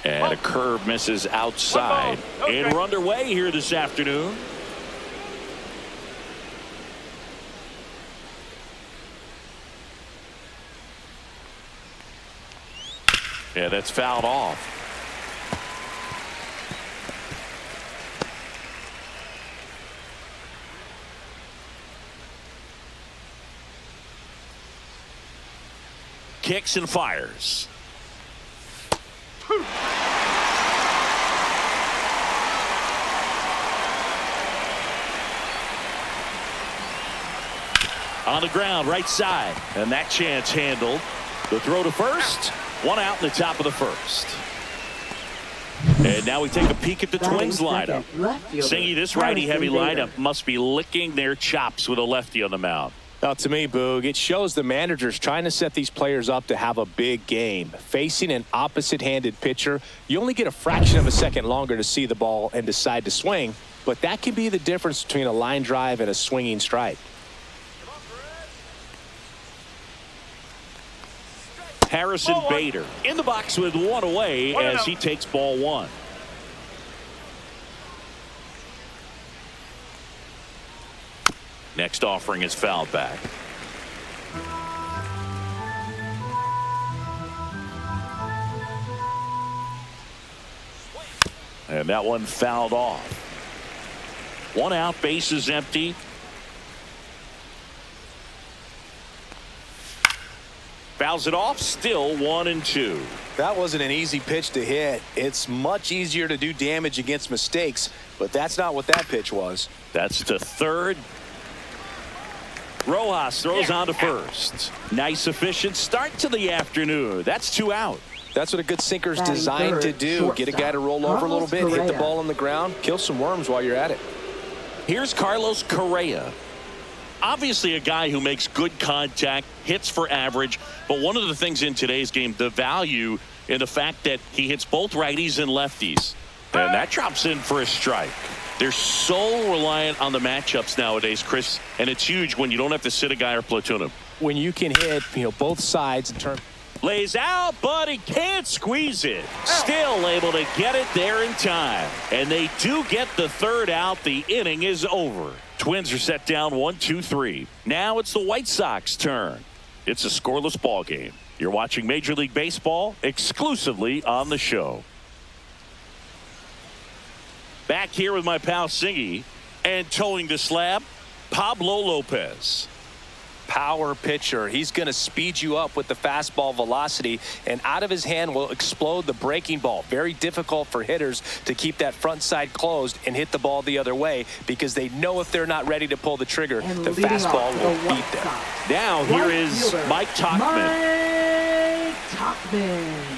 And a curve misses outside. And we're underway here this afternoon. Yeah, that's fouled off. Kicks and fires. On the ground, right side. And that chance handled. The throw to first. One out in the top of the first. And now we take a peek at the Twins lineup. Singy, this righty-heavy lineup must be licking their chops with a lefty on the mound. Now, to me, Boog, it shows the manager's trying to set these players up to have a big game. Facing an opposite-handed pitcher, you only get a fraction of a second longer to see the ball and decide to swing, but that can be the difference between a line drive and a swinging strike. Harrison Bader in the box with one away as he takes ball one. Next offering is fouled back. And that one fouled off. One out, base is empty. Fouls it off, still 1-2. That wasn't an easy pitch to hit. It's much easier to do damage against mistakes, but that's not what that pitch was. That's to third. Rojas throws on to first. Nice efficient start to the afternoon. That's 2 out. That's what a good sinker's designed to do. Get a guy to roll over a little bit, hit the ball on the ground, kill some worms while you're at it. Here's Carlos Correa. Obviously a guy who makes good contact, hits for average, but one of the things in today's game, the value in the fact that he hits both righties and lefties. And that drops in for a strike. They're so reliant on the matchups nowadays, Chris, and it's huge when you don't have to sit a guy or platoon him. When you can hit, both sides in turn. Lays out, but he can't squeeze it. Still able to get it there in time. And they do get the third out. The inning is over. Twins are set down 1-2-3. Now it's the White Sox turn. It's a scoreless ball game. You're watching Major League Baseball exclusively on the show. Back here with my pal Singy, and towing the slab, Pablo Lopez. Power pitcher. He's going to speed you up with the fastball velocity, and out of his hand will explode the breaking ball. Very difficult for hitters to keep that front side closed and hit the ball the other way, because they know if they're not ready to pull the trigger, the fastball will beat them. Now here is Mike Tauchman. Mike Tauchman.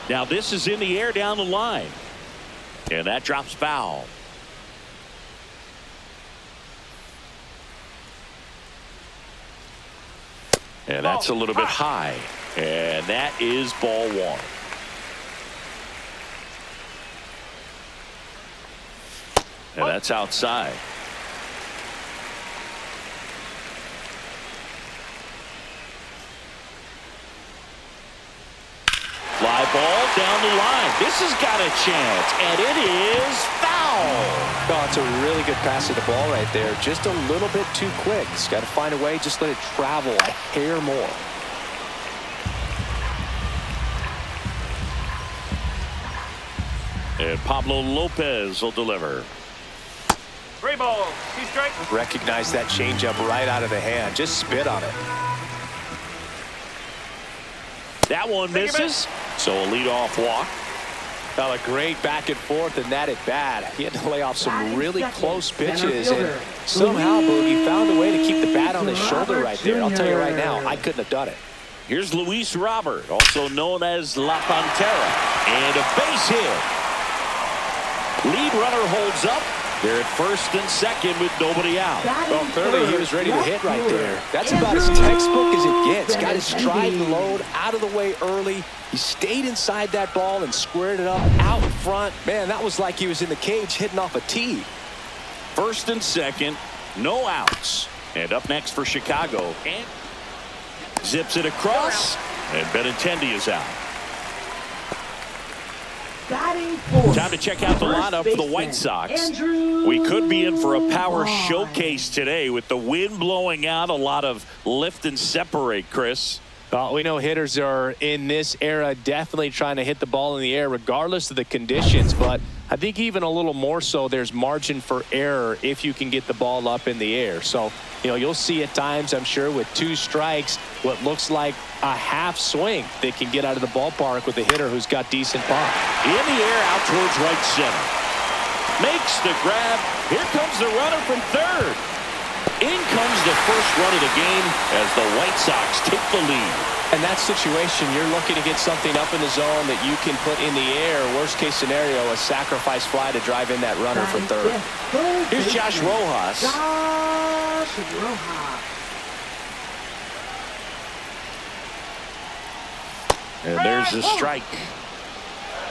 Now this is in the air down the line. And that drops foul. And that's a little bit high. And that is ball one. And that's outside. Fly ball down the line. This has got a chance, and it is foul. Oh, it's a really good pass of the ball right there. Just a little bit too quick. It's got to find a way. Just let it travel a hair more. And Pablo Lopez will deliver. 3 balls, 2 strikes. Recognize that changeup right out of the hand. Just spit on it. That one misses. So a leadoff walk. Well, a great back and forth and that at bat. He had to lay off some really close pitches, and somehow Boogie found a way to keep the bat on his shoulder right there. I'll tell you right now, I couldn't have done it. Here's Luis Robert, also known as La Pantera, and a base hit. Lead runner holds up. They're at first and second with nobody out. Well, clearly he was ready to hit right there. That's about as textbook as it gets. Got his stride and load out of the way early. He stayed inside that ball and squared it up out front. Man, that was like he was in the cage hitting off a tee. First and second, no outs. And up next for Chicago. And zips it across. And Benintendi is out. Time to check out the lineup for the White Sox. We could be in for a power showcase today with the wind blowing out. A lot of lift and separate, Chris. Well, we know hitters are in this era definitely trying to hit the ball in the air regardless of the conditions, but I think even a little more so there's margin for error if you can get the ball up in the air. So, you'll see at times, I'm sure, with 2 strikes, what looks like a half swing they can get out of the ballpark with a hitter who's got decent pop. In the air, out towards right center. Makes the grab. Here comes the runner from third. In comes the first run of the game as the White Sox take the lead. In that situation, you're looking to get something up in the zone that you can put in the air. Worst case scenario, a sacrifice fly to drive in that runner from third. Here's Josh Rojas. And there's the strike.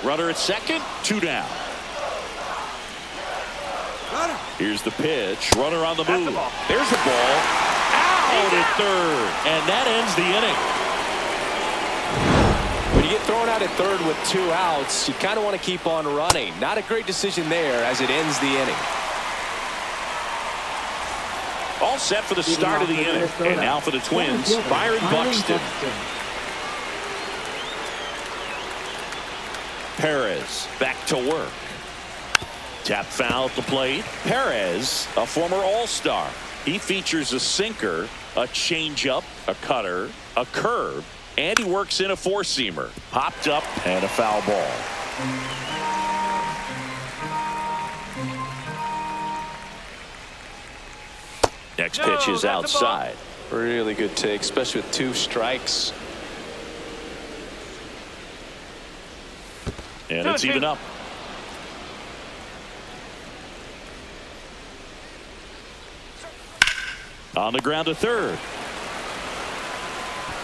Runner at second, 2 down. Here's the pitch. Runner on the move. There's the ball. Out at third. And that ends the inning. When you get thrown out at third with 2 outs, you kind of want to keep on running. Not a great decision there as it ends the inning. All set for the start of the inning. And now for the Twins, Byron Buxton. Perez back to work. Tap foul at the plate. Perez, a former All-Star. He features a sinker, a changeup, a cutter, a curve, and he works in a 4-seamer. Popped up and a foul ball. Next pitch is outside. Really good take, especially with 2 strikes. And it's even up. On the ground to third.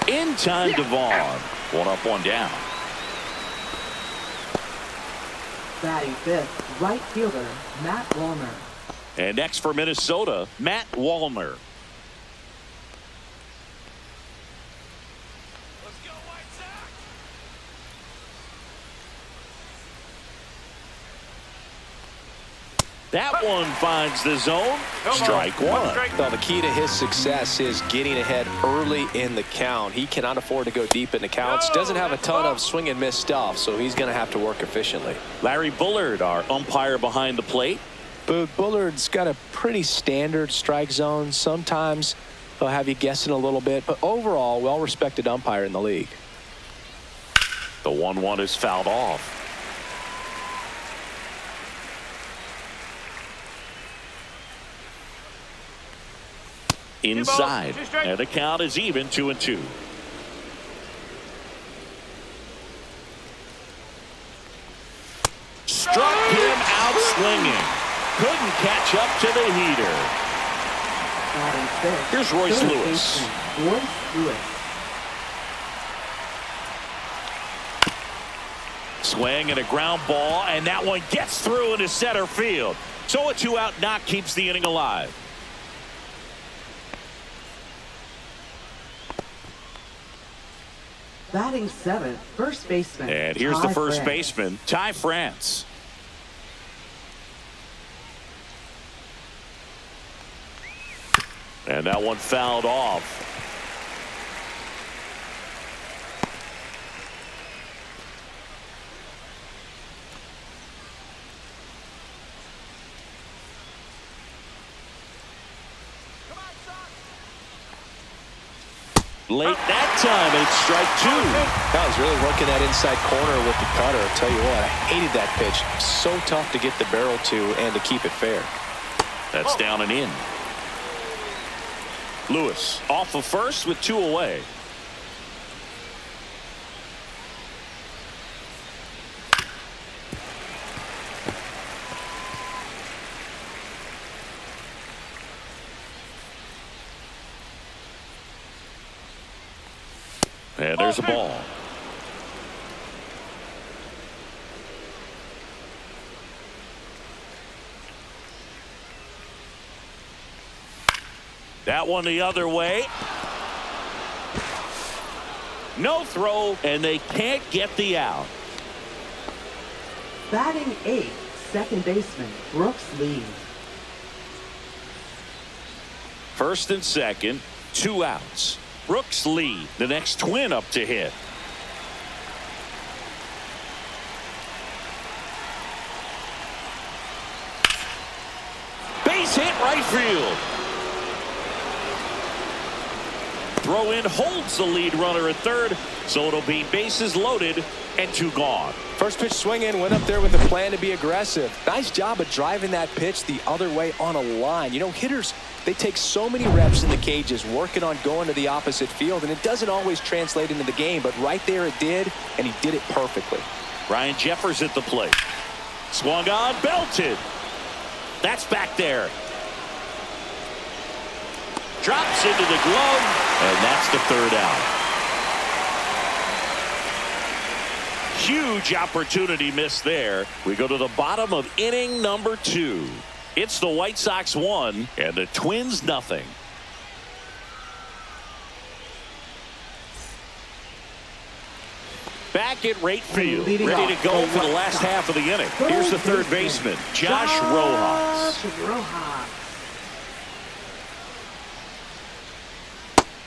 In time to Vaughn. 1 up, 1 down. Batting 5th, right fielder, Matt Wallner. And next for Minnesota, Matt Wallner. That one finds the zone. Strike 1. Well, the key to his success is getting ahead early in the count. He cannot afford to go deep in the counts. Doesn't have a ton of swing and miss stuff, so he's going to have to work efficiently. Larry Bullard, our umpire behind the plate. But Bullard's got a pretty standard strike zone. Sometimes he'll have you guessing a little bit, but overall, well-respected umpire in the league. The 1-1 is fouled off. Inside, and the count is even 2-2. Struck him out swinging. Couldn't catch up to the heater. Here's Royce Lewis. Swing and a ground ball, and that one gets through into center field. So a 2-out knock keeps the inning alive. Batting 7th, first baseman. And here's the first baseman, Ty France. And that one fouled off. Late that time, it's strike 2. I was really working that inside corner with the cutter. I'll tell you what, I hated that pitch. So tough to get the barrel to and to keep it fair. That's down and in. Lewis off of first with 2 away. And there's a ball. That one the other way. No throw, and they can't get the out. Batting eighth, second baseman Brooks Lee. First and second, 2 outs. Brooks Lee, the next Twin up to hit. Base hit right field. Throw in holds the lead runner at third, so it'll be bases loaded and 2 gone. First pitch swing in, went up there with a plan to be aggressive. Nice job of driving that pitch the other way on a line. You know, hitters, they take so many reps in the cages working on going to the opposite field, and it doesn't always translate into the game, but right there it did, and he did it perfectly. Ryan Jeffers at the plate. Swung on, belted. That's back there. Drops into the glove, and that's the 3rd out. Huge opportunity missed there. We go to the bottom of inning number 2. It's the White Sox 1 and the Twins nothing. Back at right field, ready to go for the last half of the inning. Here's the third baseman, Josh Rojas.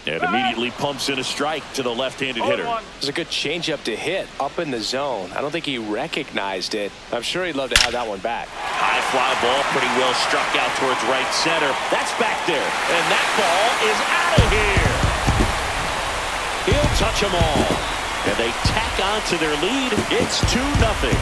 And immediately pumps in a strike to the left-handed hitter. It was a good changeup to hit up in the zone. I don't think he recognized it. I'm sure he'd love to have that one back. High fly ball, pretty well struck out towards right center. That's back there, and that ball is out of here. He'll touch them all, and they tack on to their lead. It's 2-0.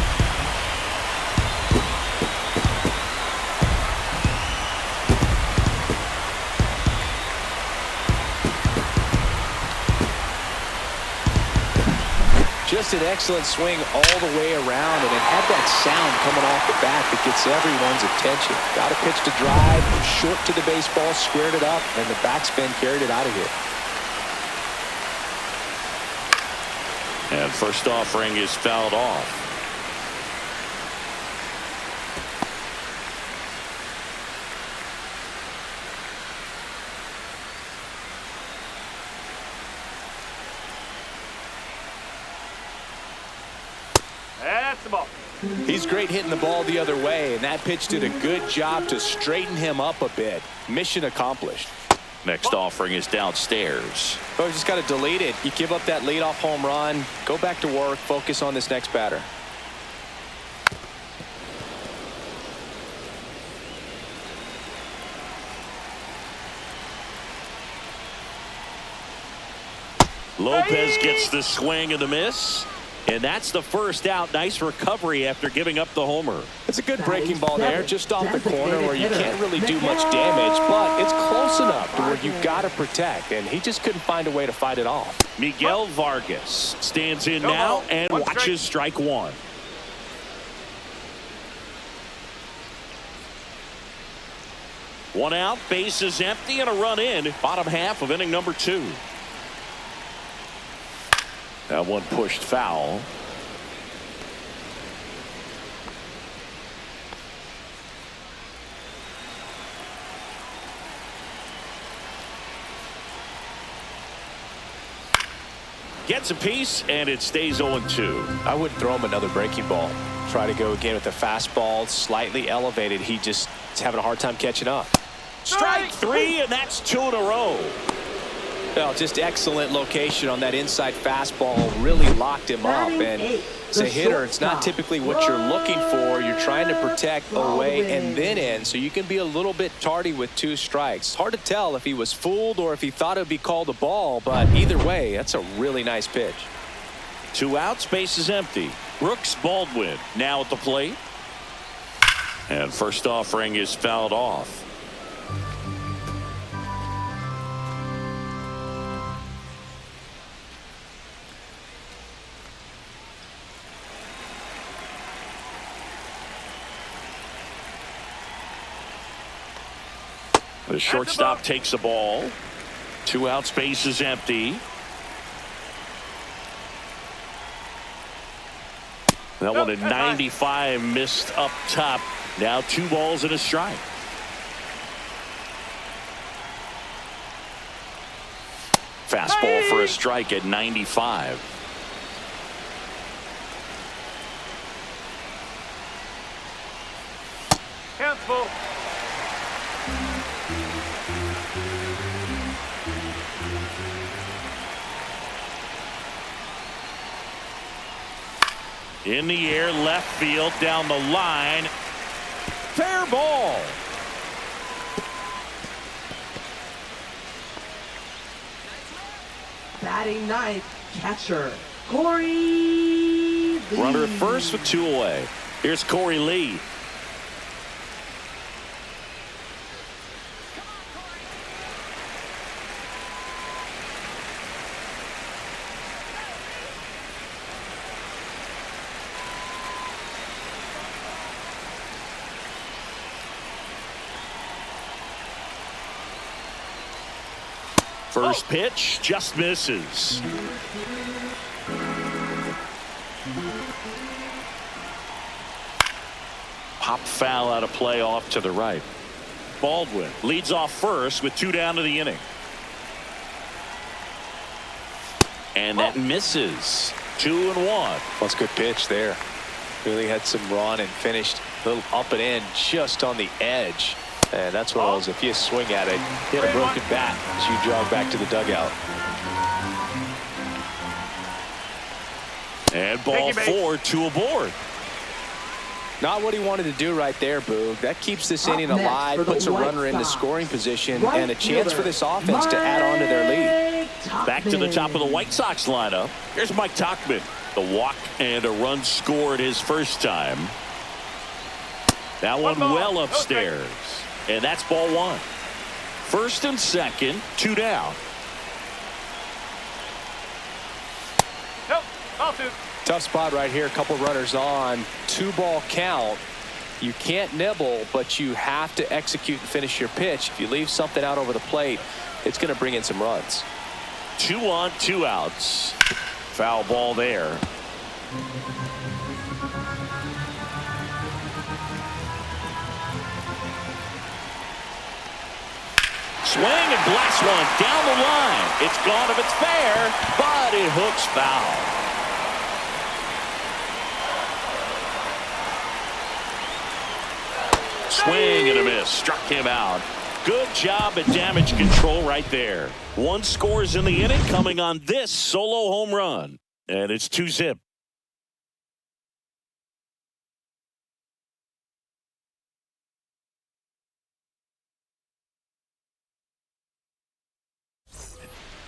Just an excellent swing all the way around, and it had that sound coming off the bat that gets everyone's attention. Got a pitch to drive, short to the baseball, squared it up, and the backspin carried it out of here. And first offering is fouled off. That's the ball. He's great hitting the ball the other way, and that pitch did a good job to straighten him up a bit. Mission accomplished. Next offering is downstairs. Oh, you just got to delete it. You give up that leadoff home run, go back to work, focus on this next batter. Lopez gets the swing and the miss. And that's the first out. Nice recovery after giving up the homer. It's a good breaking ball there, just off the corner where you can't really do much damage, but it's close enough to where you've got to protect, and he just couldn't find a way to fight it off. Miguel Vargas stands in now and watches strike 1. One out, base is empty, and a run in. Bottom half of inning number 2. That one pushed foul. Gets a piece, and it stays 0-2. I would throw him another breaking ball. Try to go again with the fastball, slightly elevated. He just is having a hard time catching up. Strike 3, and that's 2 in a row. Well, just excellent location on that inside fastball. Really locked him up. And as a hitter, it's not typically what you're looking for. You're trying to protect away and then in, so you can be a little bit tardy with 2 strikes. Hard to tell if he was fooled or if he thought it would be called a ball, but either way, that's a really nice pitch. 2 outs, base is empty. Brooks Baldwin now at the plate. And first offering is fouled off. The shortstop takes the ball. 2 outs, base is empty. That one at 95 missed up top. Now 2 balls and a strike. Fastball for a strike at 95. Count's full. In the air, left field, down the line. Fair ball. Batting ninth, catcher, Corey Lee. Runner at first with 2 away. Here's Corey Lee. First pitch just misses. Pop foul out of play off to the right. Baldwin leads off first with 2 down to the inning. And that misses. 2-1. That's a good pitch there. Really had some run and finished a little up and in just on the edge. And that's one of those, if you swing at it, hit a broken bat as you jog back to the dugout. And ball 4, 2 aboard. Not what he wanted to do right there, Boog. That keeps this inning next alive, puts a runner into scoring position, and a chance for this offense to add on to their lead. Back to the top of the White Sox lineup. Here's Mike Tauchman. The walk and a run scored his first time. That one well upstairs. And that's ball 1. First and second, 2 down. Nope, ball 2. Tough spot right here. A couple runners on. 2-ball count. You can't nibble, but you have to execute and finish your pitch. If you leave something out over the plate, it's going to bring in some runs. 2 on, 2 outs. Foul ball there. Swing and blast one down the line. It's gone if it's fair, but it hooks foul. Swing and a miss. Struck him out. Good job at damage control right there. 1 scores in the inning coming on this solo home run. And it's 2-zip.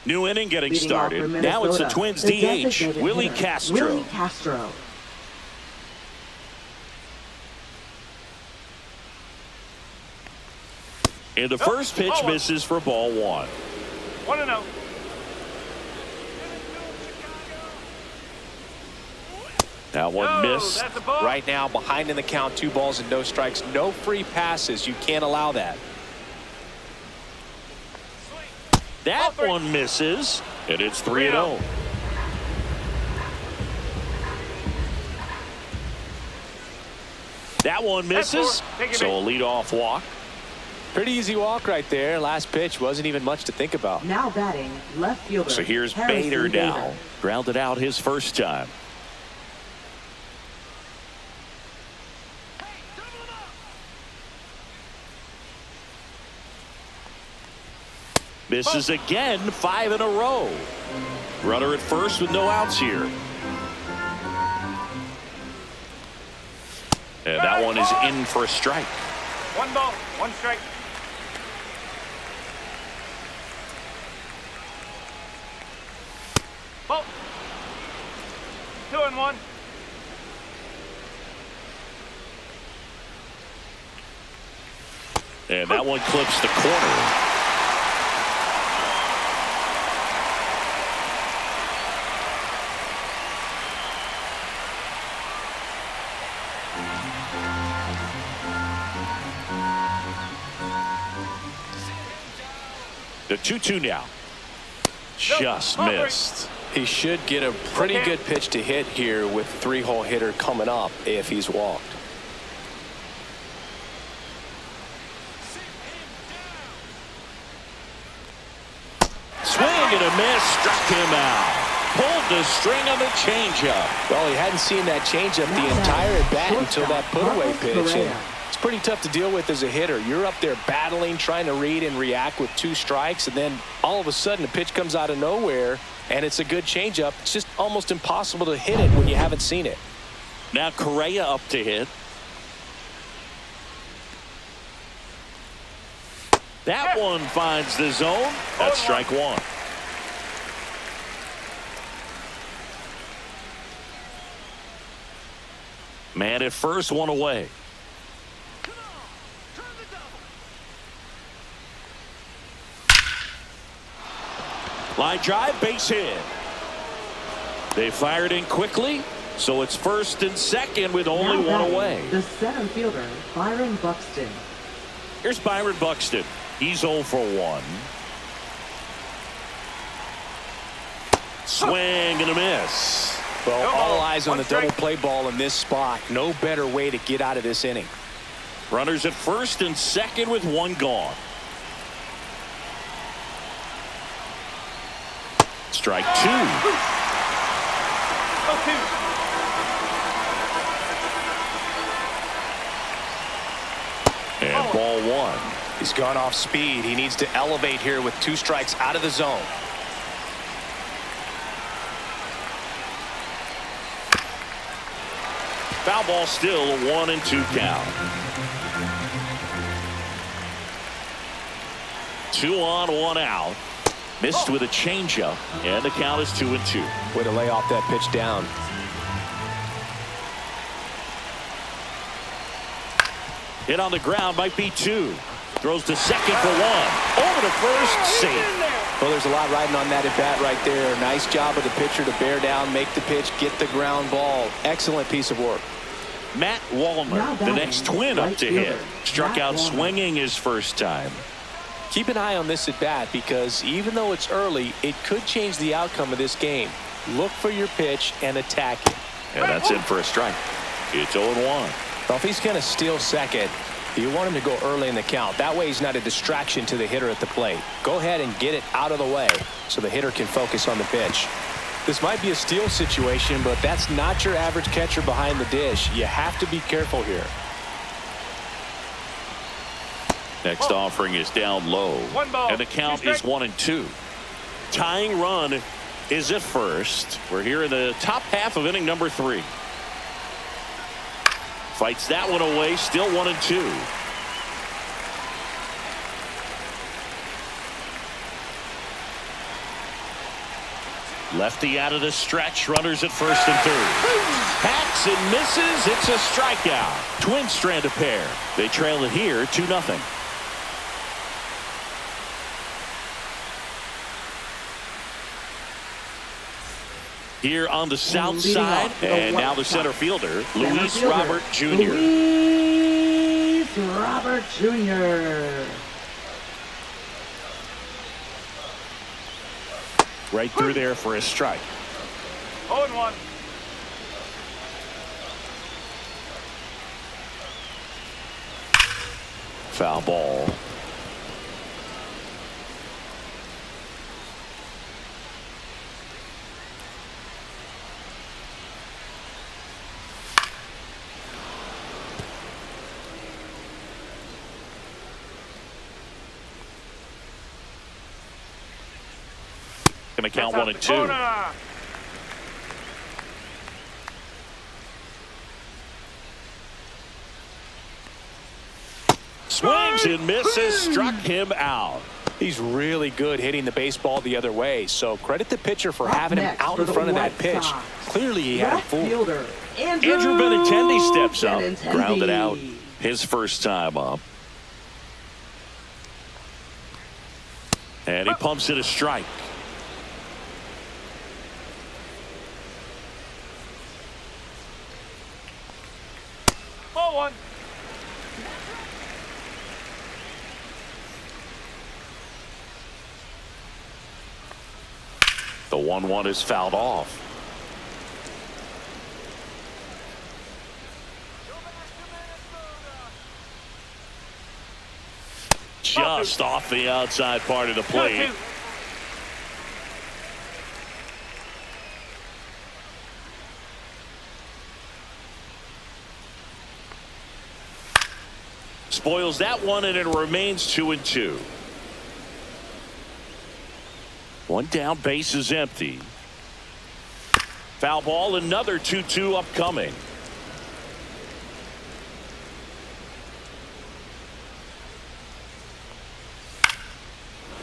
New inning getting Leading off started. for Now it's the Minnesota, Twins the DH, designated Willie hitter, Castro. Willie Castro. And the first pitch misses for ball 1. 1-0. That one No, missed. that's a ball. Right now, behind in the count, 2 balls and no strikes. No free passes. You can't allow that. That Ball 3. one misses. And it's 3-0. That one misses. Take it So a back. leadoff walk. Pretty easy walk right there. Last pitch wasn't even much to think about. Now batting, left fielder. So here's Harrison Bader now. Bader. Grounded out his first time. Misses again, 5 in a row. Runner at first with no outs here. And that one is in for a strike. 1 ball, 1 strike. Ball. 2-1. And that one clips the corner. The 2-2 now. Just missed. He should get a pretty good pitch to hit here with 3-hole hitter coming up if he's walked. Swing and a miss. Struck him out. Pulled the string on the changeup. Well, he hadn't seen that changeup the entire at bat until that put-away pitch. And it's pretty tough to deal with as a hitter. You're up there battling, trying to read and react with 2 strikes, and then all of a sudden a pitch comes out of nowhere, and it's a good changeup. It's just almost impossible to hit it when you haven't seen it. Now Correa up to hit. That one finds the zone. That's strike 1. Man at first, 1 away. Line drive, base hit. They fired in quickly, so it's first and second with only 1 away. The center fielder, Byron Buxton. Here's Byron Buxton. He's 0 for 1. Swing and a miss. Well, all eyes on the double play ball in this spot. No better way to get out of this inning. Runners at first and second with 1 gone. Strike 2. And ball 1. He's gone off speed. He needs to elevate here with 2 strikes out of the zone. Foul ball still, a 1-2 count. 2 on, 1 out. Missed with a changeup, and the count is 2-2. Way to lay off that pitch down. Hit on the ground, might be 2. Throws to second for 1. Over to first, safe. Well, there's a lot riding on that at bat right there. Nice job of the pitcher to bear down, make the pitch, get the ground ball. Excellent piece of work. Matt Wallner, the next Twin up to hit. Struck out swinging his first time. Keep an eye on this at bat because even though it's early, it could change the outcome of this game. Look for your pitch and attack it. And that's in for a strike. It's 0-1. Well, if he's going to steal second, you want him to go early in the count. That way he's not a distraction to the hitter at the plate. Go ahead and get it out of the way so the hitter can focus on the pitch. This might be a steal situation, but that's not your average catcher behind the dish. You have to be careful here. Next offering is down low. 1 ball. And the count is 1-2. Tying run is at first. We're here in the top half of inning number 3. Fights that one away, still 1-2. Lefty out of the stretch, runners at first and third. Hacks and misses, it's a strikeout. Twin strand of pair. They trail it here 2-0. Here on the south side, and now the center fielder, Luis Robert Jr. Luis Robert Jr. Right through there for a strike. 0-1. Foul ball. Going to count 1-2. Swings and misses, struck him out. He's really good hitting the baseball the other way, so credit the pitcher for having him out in front of that pitch. Clearly he had him fooled. Andrew Benintendi steps up, grounded out his first time up. And he pumps it a strike. Ball 1. The 1-1 is fouled off. Just off the outside part of the plate. Spoils that one, and it remains 2-2. One down, base is empty. Foul ball, another 2-2 upcoming.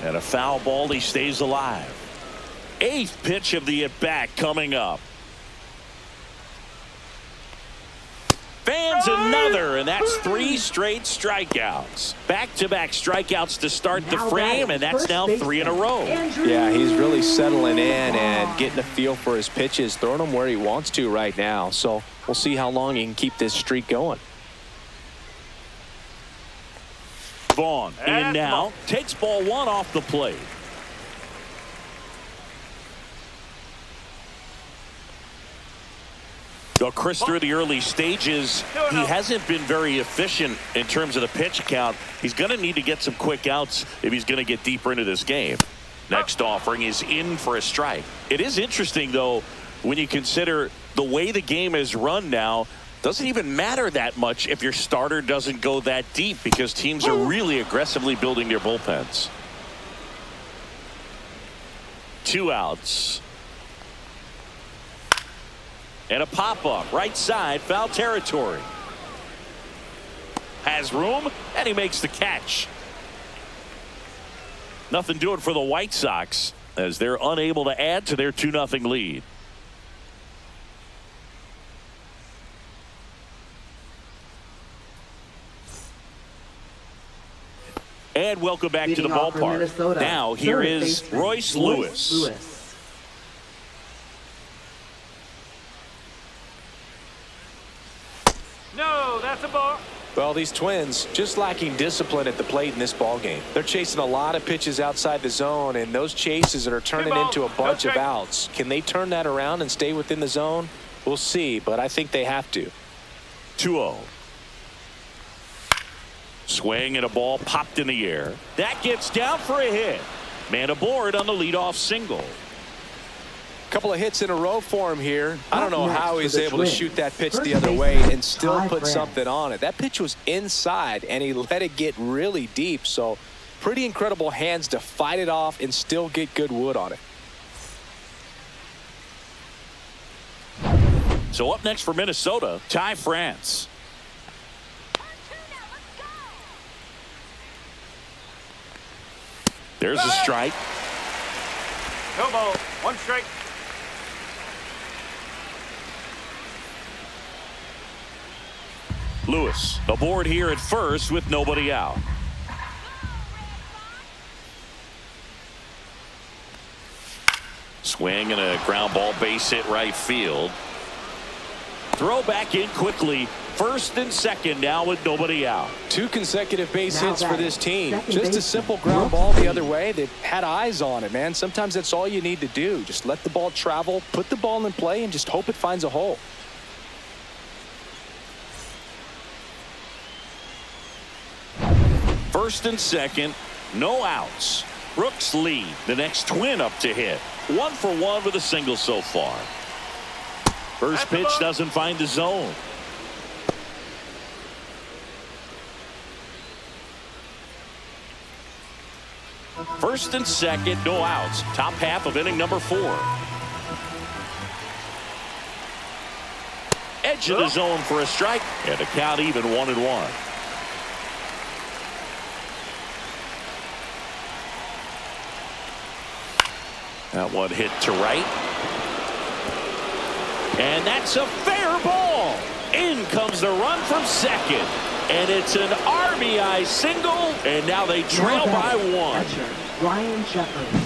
And a foul ball, he stays alive. 8th pitch of the at-bat coming up. Fans another, and that's 3 straight strikeouts. Back-to-back strikeouts to start the frame, and that's now 3 in a row. Yeah, he's really settling in and getting a feel for his pitches, throwing them where he wants to right now. So we'll see how long he can keep this streak going. Vaughn in now, takes ball 1 off the plate. Though Chris, through the early stages, he hasn't been very efficient in terms of the pitch count. He's going to need to get some quick outs if he's going to get deeper into this game. Next offering is in for a strike. It is interesting, though, when you consider the way the game is run now. Doesn't even matter that much if your starter doesn't go that deep, because teams are really aggressively building their bullpens. 2 outs. And a pop-up, right side, foul territory. Has room, and he makes the catch. Nothing doing for the White Sox as they're unable to add to their 2-0 lead. And welcome back to the ballpark. Now here is Royce Lewis. No, that's a ball. Well, these Twins just lacking discipline at the plate in this ball game. They're chasing a lot of pitches outside the zone, and those chases are turning into a bunch of outs. Can they turn that around and stay within the zone? We'll see, but I think they have to. 2-0. Swing and a ball popped in the air. That gets down for a hit. Man aboard on the leadoff single. Couple of hits in a row for him here. I don't know how he's able to shoot that pitch the other way and still put something on it. That pitch was inside, and he let it get really deep. So pretty incredible hands to fight it off and still get good wood on it. So up next for Minnesota, Ty France. There's a strike. No ball. 1 strike. Lewis aboard here at first with nobody out. Swing and a ground ball, base hit right field. Throw back in quickly. 1st and 2nd now with nobody out. 2 consecutive base hits for this team. Just a simple ground ball the other way that had eyes on it, man. Sometimes that's all you need to do. Just let the ball travel, put the ball in play, and just hope it finds a hole. First and 2nd, no outs. Brooks lead. The next Twin up to hit. 1 for 1 with a single so far. First pitch doesn't find the zone. First and 2nd, no outs. Top half of inning number 4. Edge of the zone for a strike, and a count even 1-1. That one hit to right. And that's a fair ball. In comes the run from second. And it's an RBI single. And now they trail by 1. Catcher, Ryan Jeffers.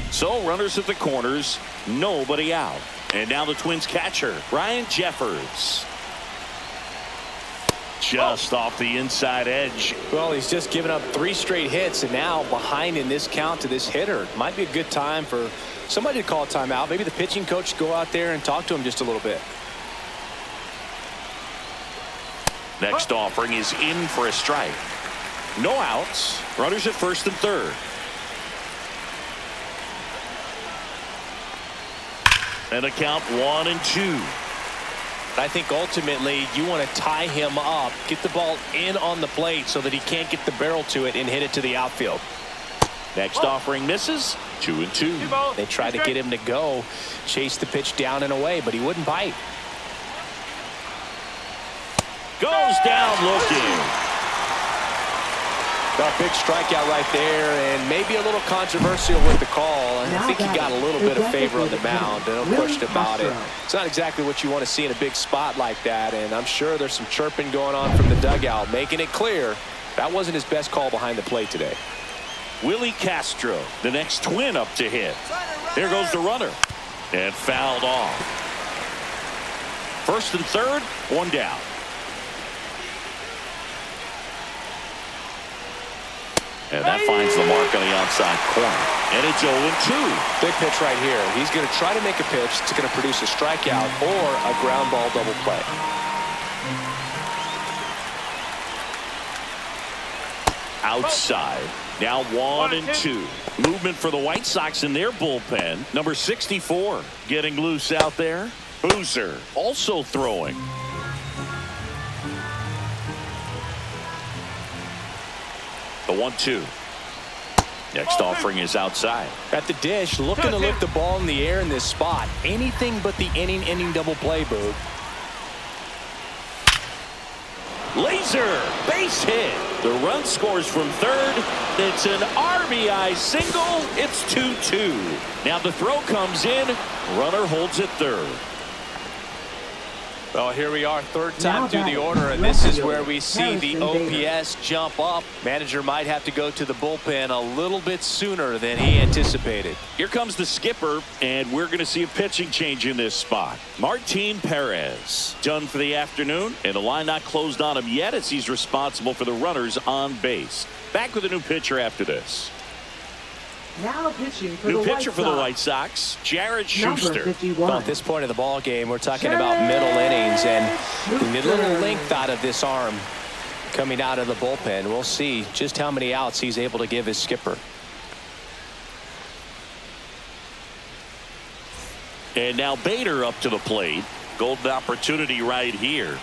So runners at the corners, nobody out. And now the Twins catcher, Ryan Jeffers. Just off the inside edge. Well, he's just given up 3 straight hits, and now behind in this count to this hitter. Might be a good time for somebody to call a timeout. Maybe the pitching coach go out there and talk to him just a little bit. Next offering is in for a strike. No outs. Runners at first and third. And a count 1-2. I think ultimately you want to tie him up, get the ball in on the plate so that he can't get the barrel to it and hit it to the outfield. Next offering misses. 2-2. They tried to get him to go, chase the pitch down and away, but he wouldn't bite. Goes down looking. A big strikeout right there, and maybe a little controversial with the call. I think he got a little bit of favor on the mound. No question about it. It's not exactly what you want to see in a big spot like that, and I'm sure there's some chirping going on from the dugout, making it clear that wasn't his best call behind the plate today. Willie Castro, the next Twin up to hit. There goes the runner, and fouled off. First and third, one down. And that finds the mark on the outside corner. And it's 0-2. Big pitch right here. He's going to try to make a pitch that's going to produce a strikeout or a ground ball double play. Outside. Now 1-2. Movement for the White Sox in their bullpen. Number 64 getting loose out there. Boozer also throwing. The 1-2. Next offering is outside. At the dish, looking to lift the ball in the air in this spot. Anything but the inning double play, Boog. Laser base hit. The run scores from third. It's an RBI single. It's 2-2. Now the throw comes in. Runner holds at third. Well, here we are, third time through the order, and this is where we see the OPS jump up. Manager might have to go to the bullpen a little bit sooner than he anticipated. Here comes the skipper, and we're going to see a pitching change in this spot. Martin Perez done for the afternoon, and the line not closed on him yet as he's responsible for the runners on base. Back with a new pitcher after this. Now pitching for New the pitcher White for the Sox. White Sox, Jared Number Schuster. 51. Well, at this point of the ball game, we're talking about middle innings, and we need a little length out of this arm coming out of the bullpen. We'll see just how many outs he's able to give his skipper. And now Bader up to the plate. Golden opportunity right here.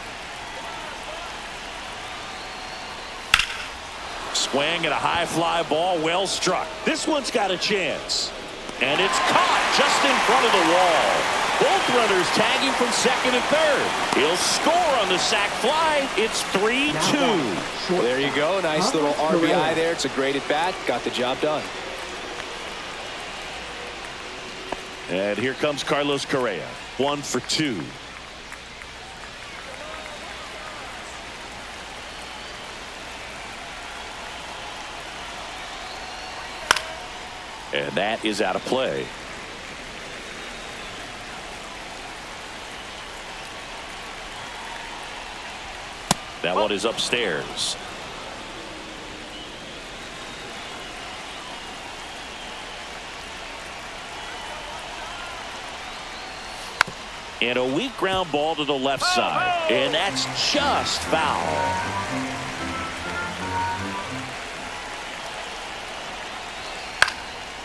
Swing and a high fly ball, well struck. This one's got a chance. And it's caught just in front of the wall. Both runners tagging from second and third. He'll score on the sac fly. It's 3-2. There you go. Nice little RBI there. It's a great at bat. Got the job done. And here comes Carlos Correa. 1 for 2. And that is out of play. That one is upstairs. And a weak ground ball to the left side. And that's just foul.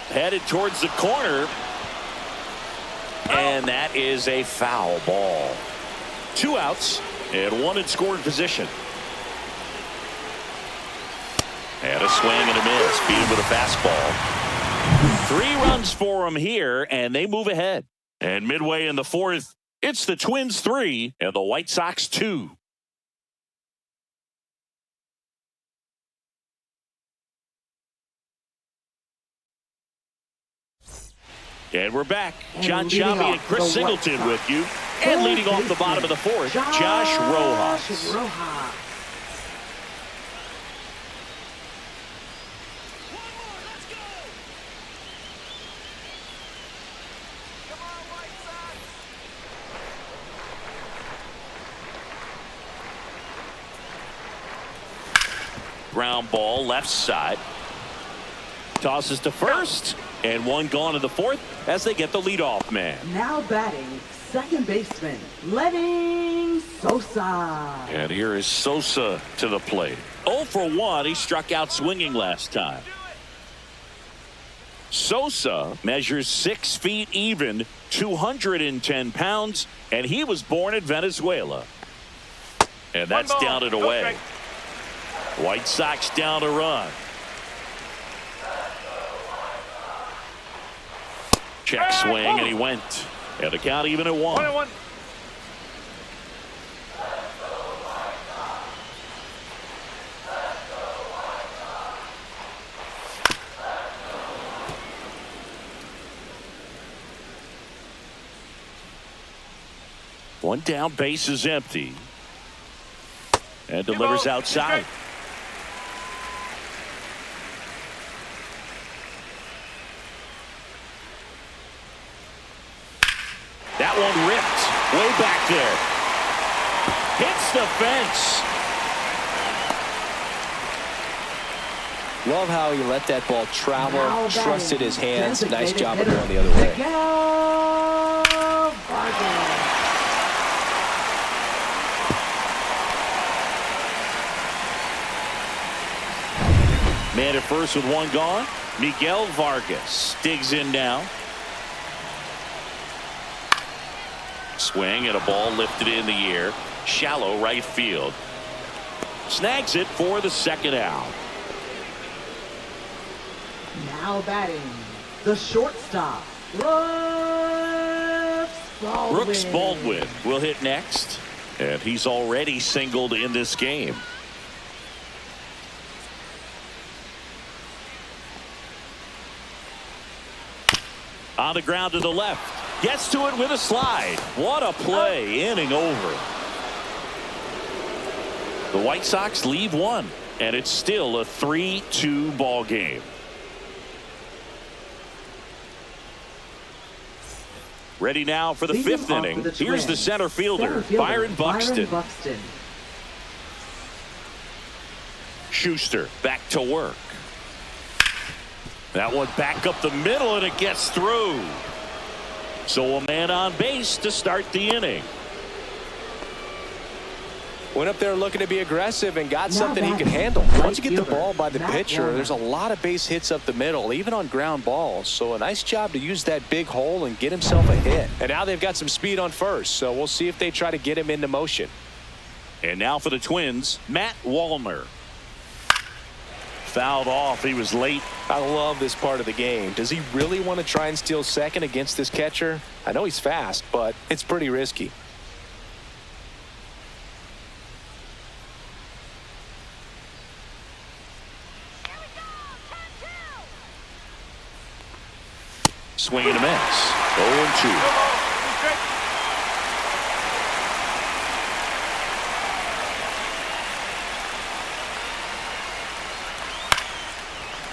Headed towards the corner. And that is a foul ball. 2 outs and 1 in scoring position. And a swing and a miss. Beat him with a fastball. 3 runs for him here, and they move ahead. And midway in the 4th, it's the Twins 3 and the White Sox 2. And we're back. John Shelby and Chris Singleton with you. And leading off the bottom of the 4th, Josh Rojas. Ground ball left side. Tosses to first, and one gone in the fourth as they get the leadoff man. Now batting, second baseman, Lenny Sosa. And here is Sosa to the plate. 0 for 1. He struck out swinging last time. Sosa measures 6 feet even, 210 pounds, and he was born in Venezuela. And that's down and away. White Sox down a run. Check swing, and he went. And the count even at 1. 1-1. One down, base is empty. And delivers outside. That one ripped way back there. Hits the fence. Love how he let that ball travel, Now trusted his batting, hands. Nice designated job of hitter, going the other way. Miguel Vargas. Man at first with one gone. Miguel Vargas digs in now. Swing and a ball lifted in the air. Shallow right field. Snags it for the second out. Now batting, the shortstop, Brooks Baldwin will hit next. And he's already singled in this game. On the ground to the left. Gets to it with a slide. What a play. Inning over. The White Sox leave one. And it's still a 3-2 ball game. Ready now for the fifth inning. Here's the center fielder, Byron Buxton. Schuster back to work. That one back up the middle, and it gets through. So a man on base to start the inning. Went up there looking to be aggressive and got something he can handle. Once you get the ball by the pitcher, there's a lot of base hits up the middle, even on ground balls. So a nice job to use that big hole and get himself a hit. And now they've got some speed on first, so we'll see if they try to get him into motion. And now for the Twins, Matt Wallner. Fouled off. He was late. I love this part of the game. Does he really want to try and steal second against this catcher? I know he's fast, but it's pretty risky. Swing and a miss. 0-2.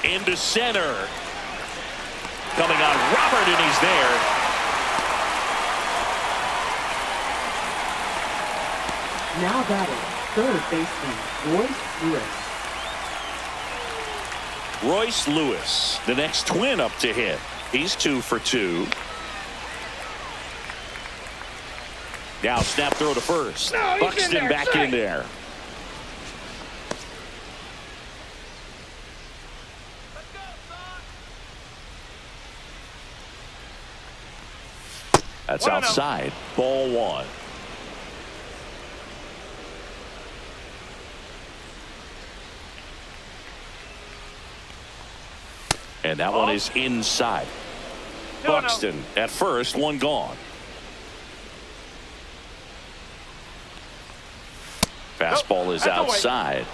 Into center. Coming on Robert, and he's there. Now batting, third baseman, Royce Lewis. Royce Lewis, the next Twin up to hit. He's 2 for 2. Now snap throw to first. Buxton back in there. That's outside. Ball 1. And that one is inside. Buxton at first, one gone. Fastball is outside.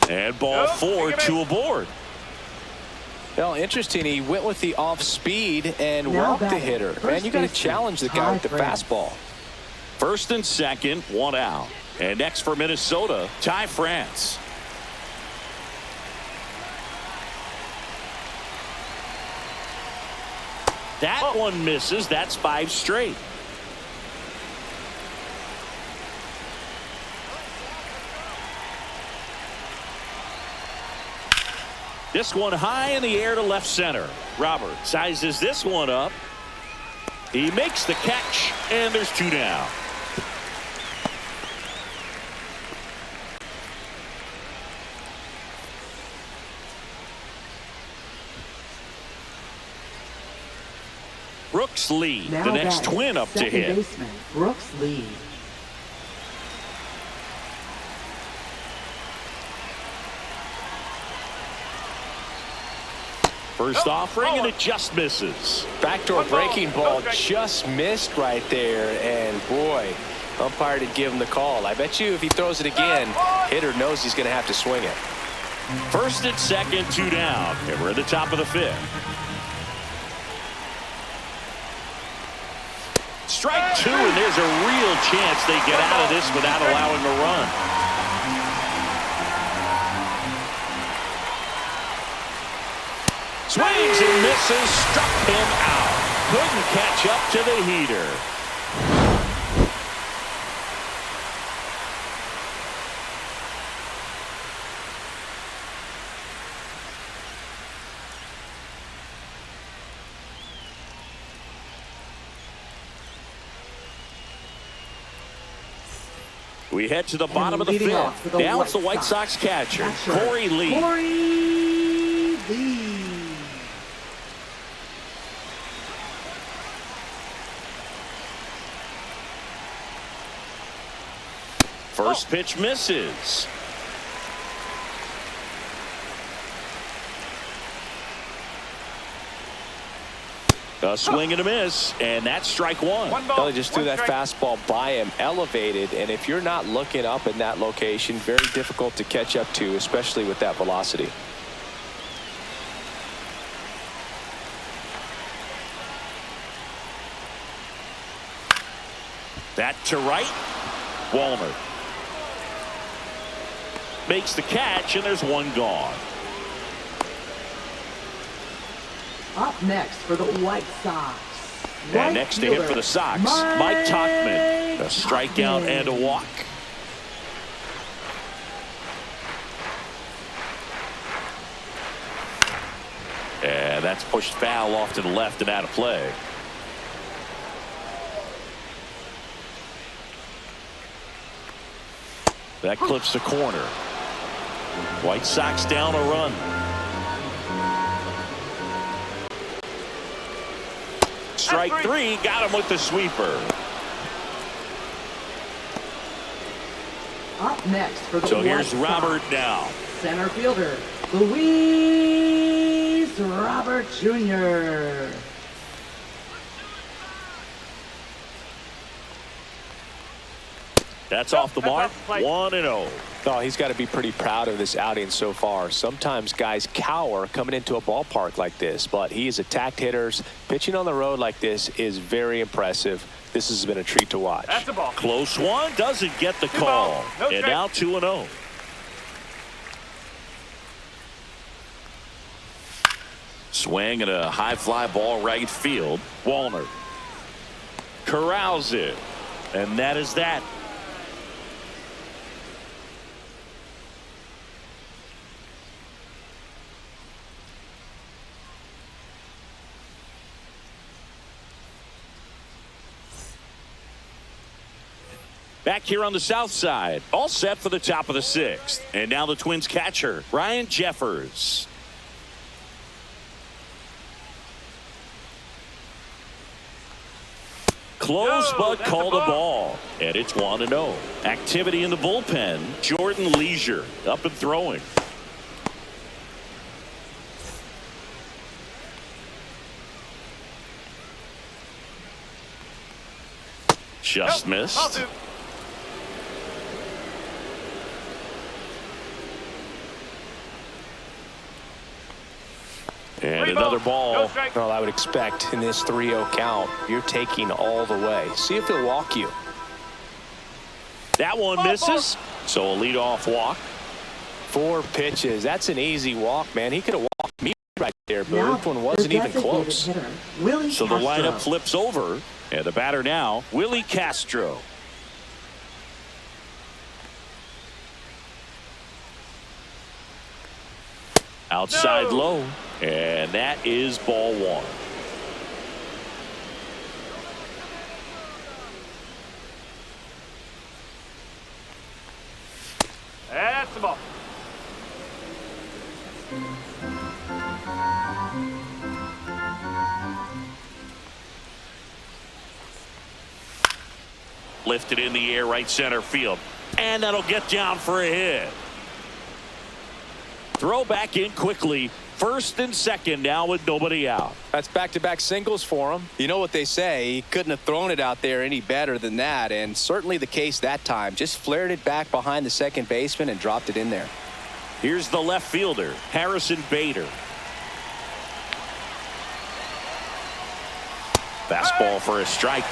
And ball 4, 2 aboard. Well, interesting. He went with the off speed and walked the hitter. Man, you got to challenge the guy with the fastball. First and second, one out. And next for Minnesota, Ty France. That one misses. That's 5 straight. This one high in the air to left center. Robert sizes this one up. He makes the catch, and there's 2 down. Brooks Lee, Now the next batting, twin up to second hit. baseman, Brooks Lee. First offering, and it just misses. Backdoor breaking ball just missed right there, and boy, umpire did give him the call. I bet you if he throws it again, hitter knows he's going to have to swing it. First and second, 2 down, and we're at the top of the 5th. Strike 2, and there's a real chance they get out of this without allowing a run. Swings and misses, struck him out. Couldn't catch up to the heater. We head to the bottom of the 5th. Now it's the White Sox catcher, Corey Lee. Corey Lee. First pitch misses. A swing and a miss, and that's strike 1. Well, he just threw that fastball by him, elevated, and if you're not looking up in that location, very difficult to catch up to, especially with that velocity. That to right. Walner makes the catch, and there's 1 gone. Up next for the White Sox. And next to him for the Sox, Mike Tauchman. A strikeout and a walk. And that's pushed foul off to the left and out of play. That clips the corner. White Sox down a run. Strike 3, got him with the sweeper. Up next for the So here's White Sox. Robert now. Center fielder, Luis Robert Jr. That's off the mark. 1-0. Oh, he's got to be pretty proud of this outing so far. Sometimes guys cower coming into a ballpark like this, but he has attacked hitters. Pitching on the road like this is very impressive. This has been a treat to watch. That's a ball. Close one, doesn't get the call. And now 2-0. Swing and a high fly ball right field. Walner corrals it, and that is that. Back here on the south side, all set for the top of the 6th. And now the Twins catcher, Ryan Jeffers. Close, but called a ball. And it's 1-0. Activity in the bullpen. Jordan Leisure up and throwing. Just missed. And another ball. Well, I would expect in this 3-0 count, you're taking all the way. See if he'll walk you. That one misses. So a leadoff walk. 4 pitches. That's an easy walk, man. He could have walked me right there, but Now, this one wasn't even close. hitter, Willie So the Castro. lineup flips over. And the batter now, Willie Castro. Outside No. low. And that is ball one. That's the ball. Lifted in the air, right center field. And that'll get down for a hit. Throw back in quickly. First and second now with nobody out. That's back-to-back singles for him. You know what they say, he couldn't have thrown it out there any better than that, and certainly the case that time. Just flared it back behind the second baseman and dropped it in there. Here's the left fielder, Harrison Bader. Fastball for a strike.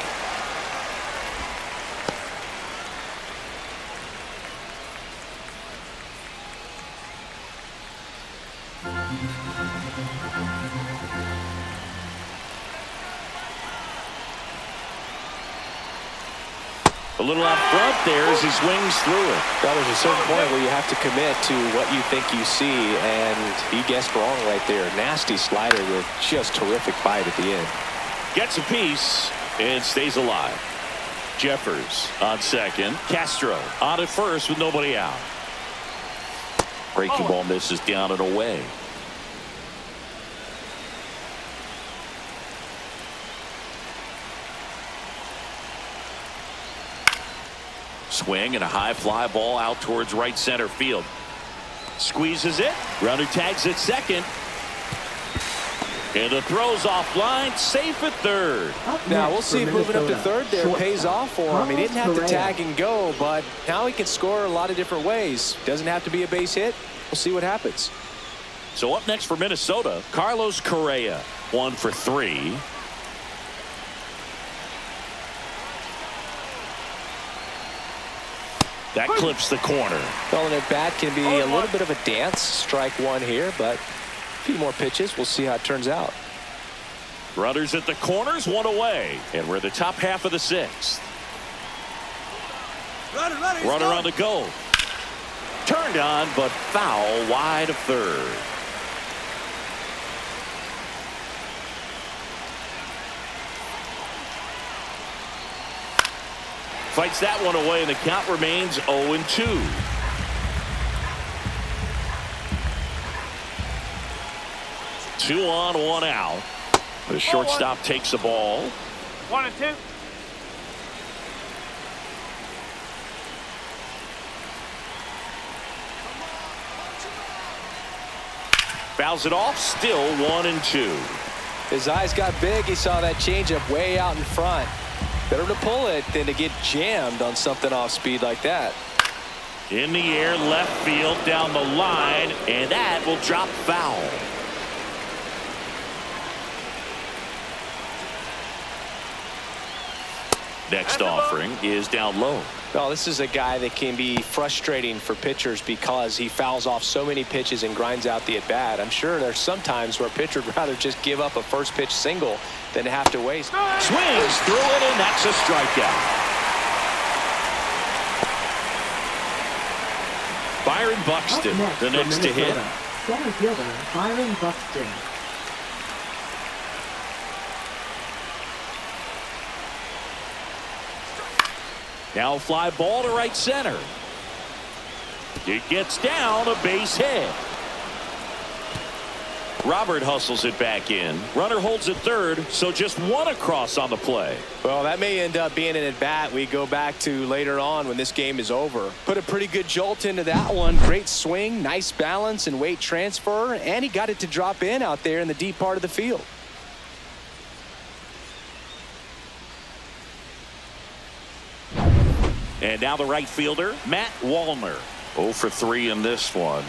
A little out front there as he swings through it. Well, there's a certain point where you have to commit to what you think you see, and he guessed wrong right there. Nasty slider with just terrific bite at the end. Gets a piece and stays alive. Jeffers on second. Castro on at first with nobody out. Breaking ball misses down and away. Swing and a high fly ball out towards right center field. Squeezes it. Runner tags at second. And the throw's offline. Safe at third. Now we'll see if moving up to third there pays off for him. He didn't have to tag and go, but now he can score a lot of different ways. Doesn't have to be a base hit. We'll see what happens. So up next for Minnesota, Carlos Correa. 1 for 3. That clips the corner. Well, and at bat can be a little bit of a dance. Strike one here, but a few more pitches. We'll see how it turns out. Runners at the corners, one away. And we're in the top half of the sixth. Runner on the go. Turned on, but foul wide of third. Fights that one away, and the count remains 0-2. Two on, one out. The shortstop takes the ball. 1 and 2. Fouls it off. Still 1-2. His eyes got big. He saw that changeup way out in front. Better to pull it than to get jammed on something off speed like that. In the air, left field, down the line, and that will drop foul. Next offering is down low. Well, this is a guy that can be frustrating for pitchers because he fouls off so many pitches and grinds out the at-bat. I'm sure there's some times where a pitcher would rather just give up a first pitch single than to have to waste. Swings through it, and that's a strikeout. Byron Buxton, the next to hit. Center fielder Byron Buxton. Now fly ball to right center. It gets down, a base hit. Robert hustles it back in. Runner holds at third, so just one across on the play. Well, that may end up being an at-bat we go back to later on when this game is over. Put a pretty good jolt into that one. Great swing, nice balance and weight transfer, and he got it to drop in out there in the deep part of the field. And now the right fielder, Matt Wallner. 0 for 3 in this one.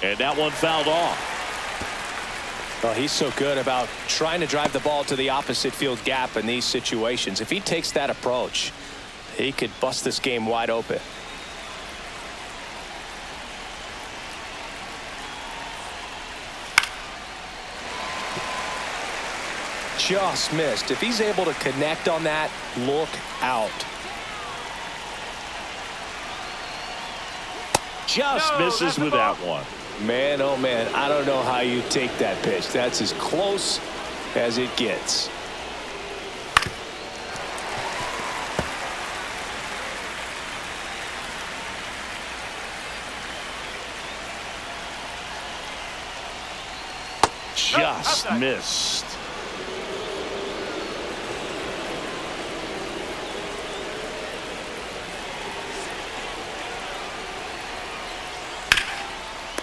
And that one fouled off. Well, he's so good about trying to drive the ball to the opposite field gap in these situations. If he takes that approach, he could bust this game wide open. Just missed. If he's able to connect on that, look out. just misses with that one. Man, oh man, I don't know how you take that pitch. That's as close as it gets. Just missed.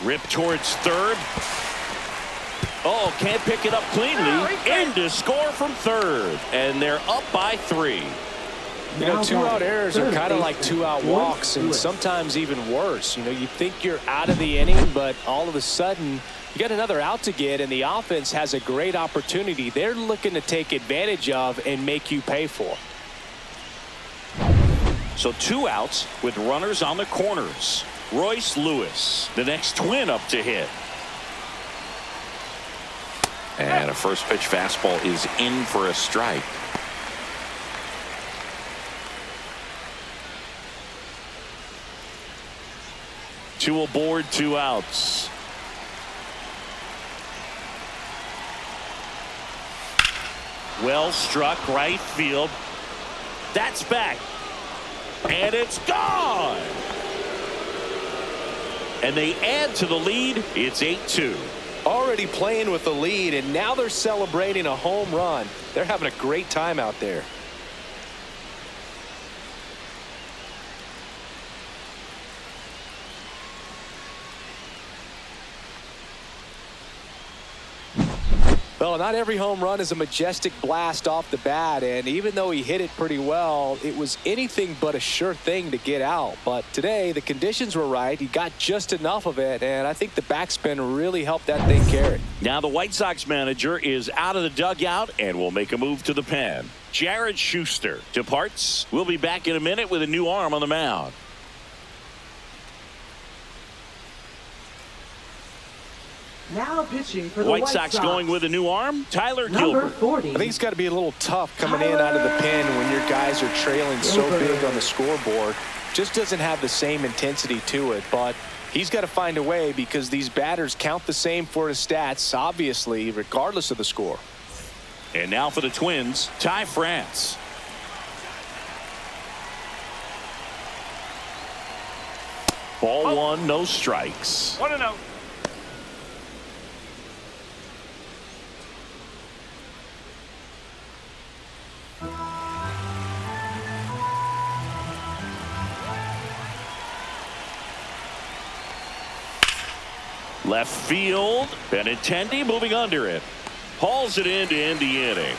Rip towards third. Oh, can't pick it up cleanly. In to score from third. And they're up by 3. You know, 2-out errors are kind of like 2-out walks, and sometimes even worse. You know, you think you're out of the inning, but all of a sudden you got another out to get, and the offense has a great opportunity they're looking to take advantage of and make you pay for. So 2 outs with runners on the corners. Royce Lewis, the next Twin up to hit. And a first pitch fastball is in for a strike. Two aboard, 2 outs. Well struck right field. That's back. And it's gone. And they add to the lead. It's 8-2. Already playing with the lead, and now they're celebrating a home run. They're having a great time out there. Well, not every home run is a majestic blast off the bat, and even though he hit it pretty well, it was anything but a sure thing to get out. But today, the conditions were right. He got just enough of it, and I think the backspin really helped that thing carry. Now the White Sox manager is out of the dugout and will make a move to the pen. Jared Schuster departs. We'll be back in a minute with a new arm on the mound. Now pitching for the White Sox going with a new arm, Tyler Number Gilbert. 40. I think it's got to be a little tough coming in out of the pen when your guys are trailing so big on the scoreboard. Just doesn't have the same intensity to it, but he's got to find a way because these batters count the same for his stats, obviously, regardless of the score. And now for the Twins, Ty France. Ball 1, no strikes. 1-0. Left field. Benintendi moving under it. Hauls it in to end the inning.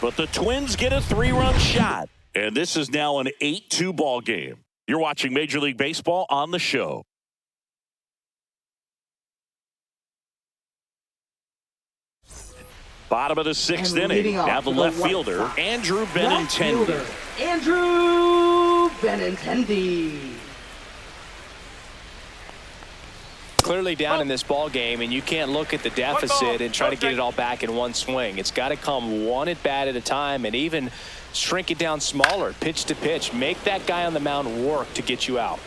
But the Twins get a 3-run shot. And this is now an 8-2 ball game. You're watching Major League Baseball on the show. Bottom of the 6th inning. Now the left fielder, Andrew Benintendi. Andrew Benintendi. Clearly down in this ball game, and you can't look at the deficit and try to get it all back in one swing. It's got to come one at bat at a time, and even shrink it down smaller, pitch to pitch. Make that guy on the mound work to get you out.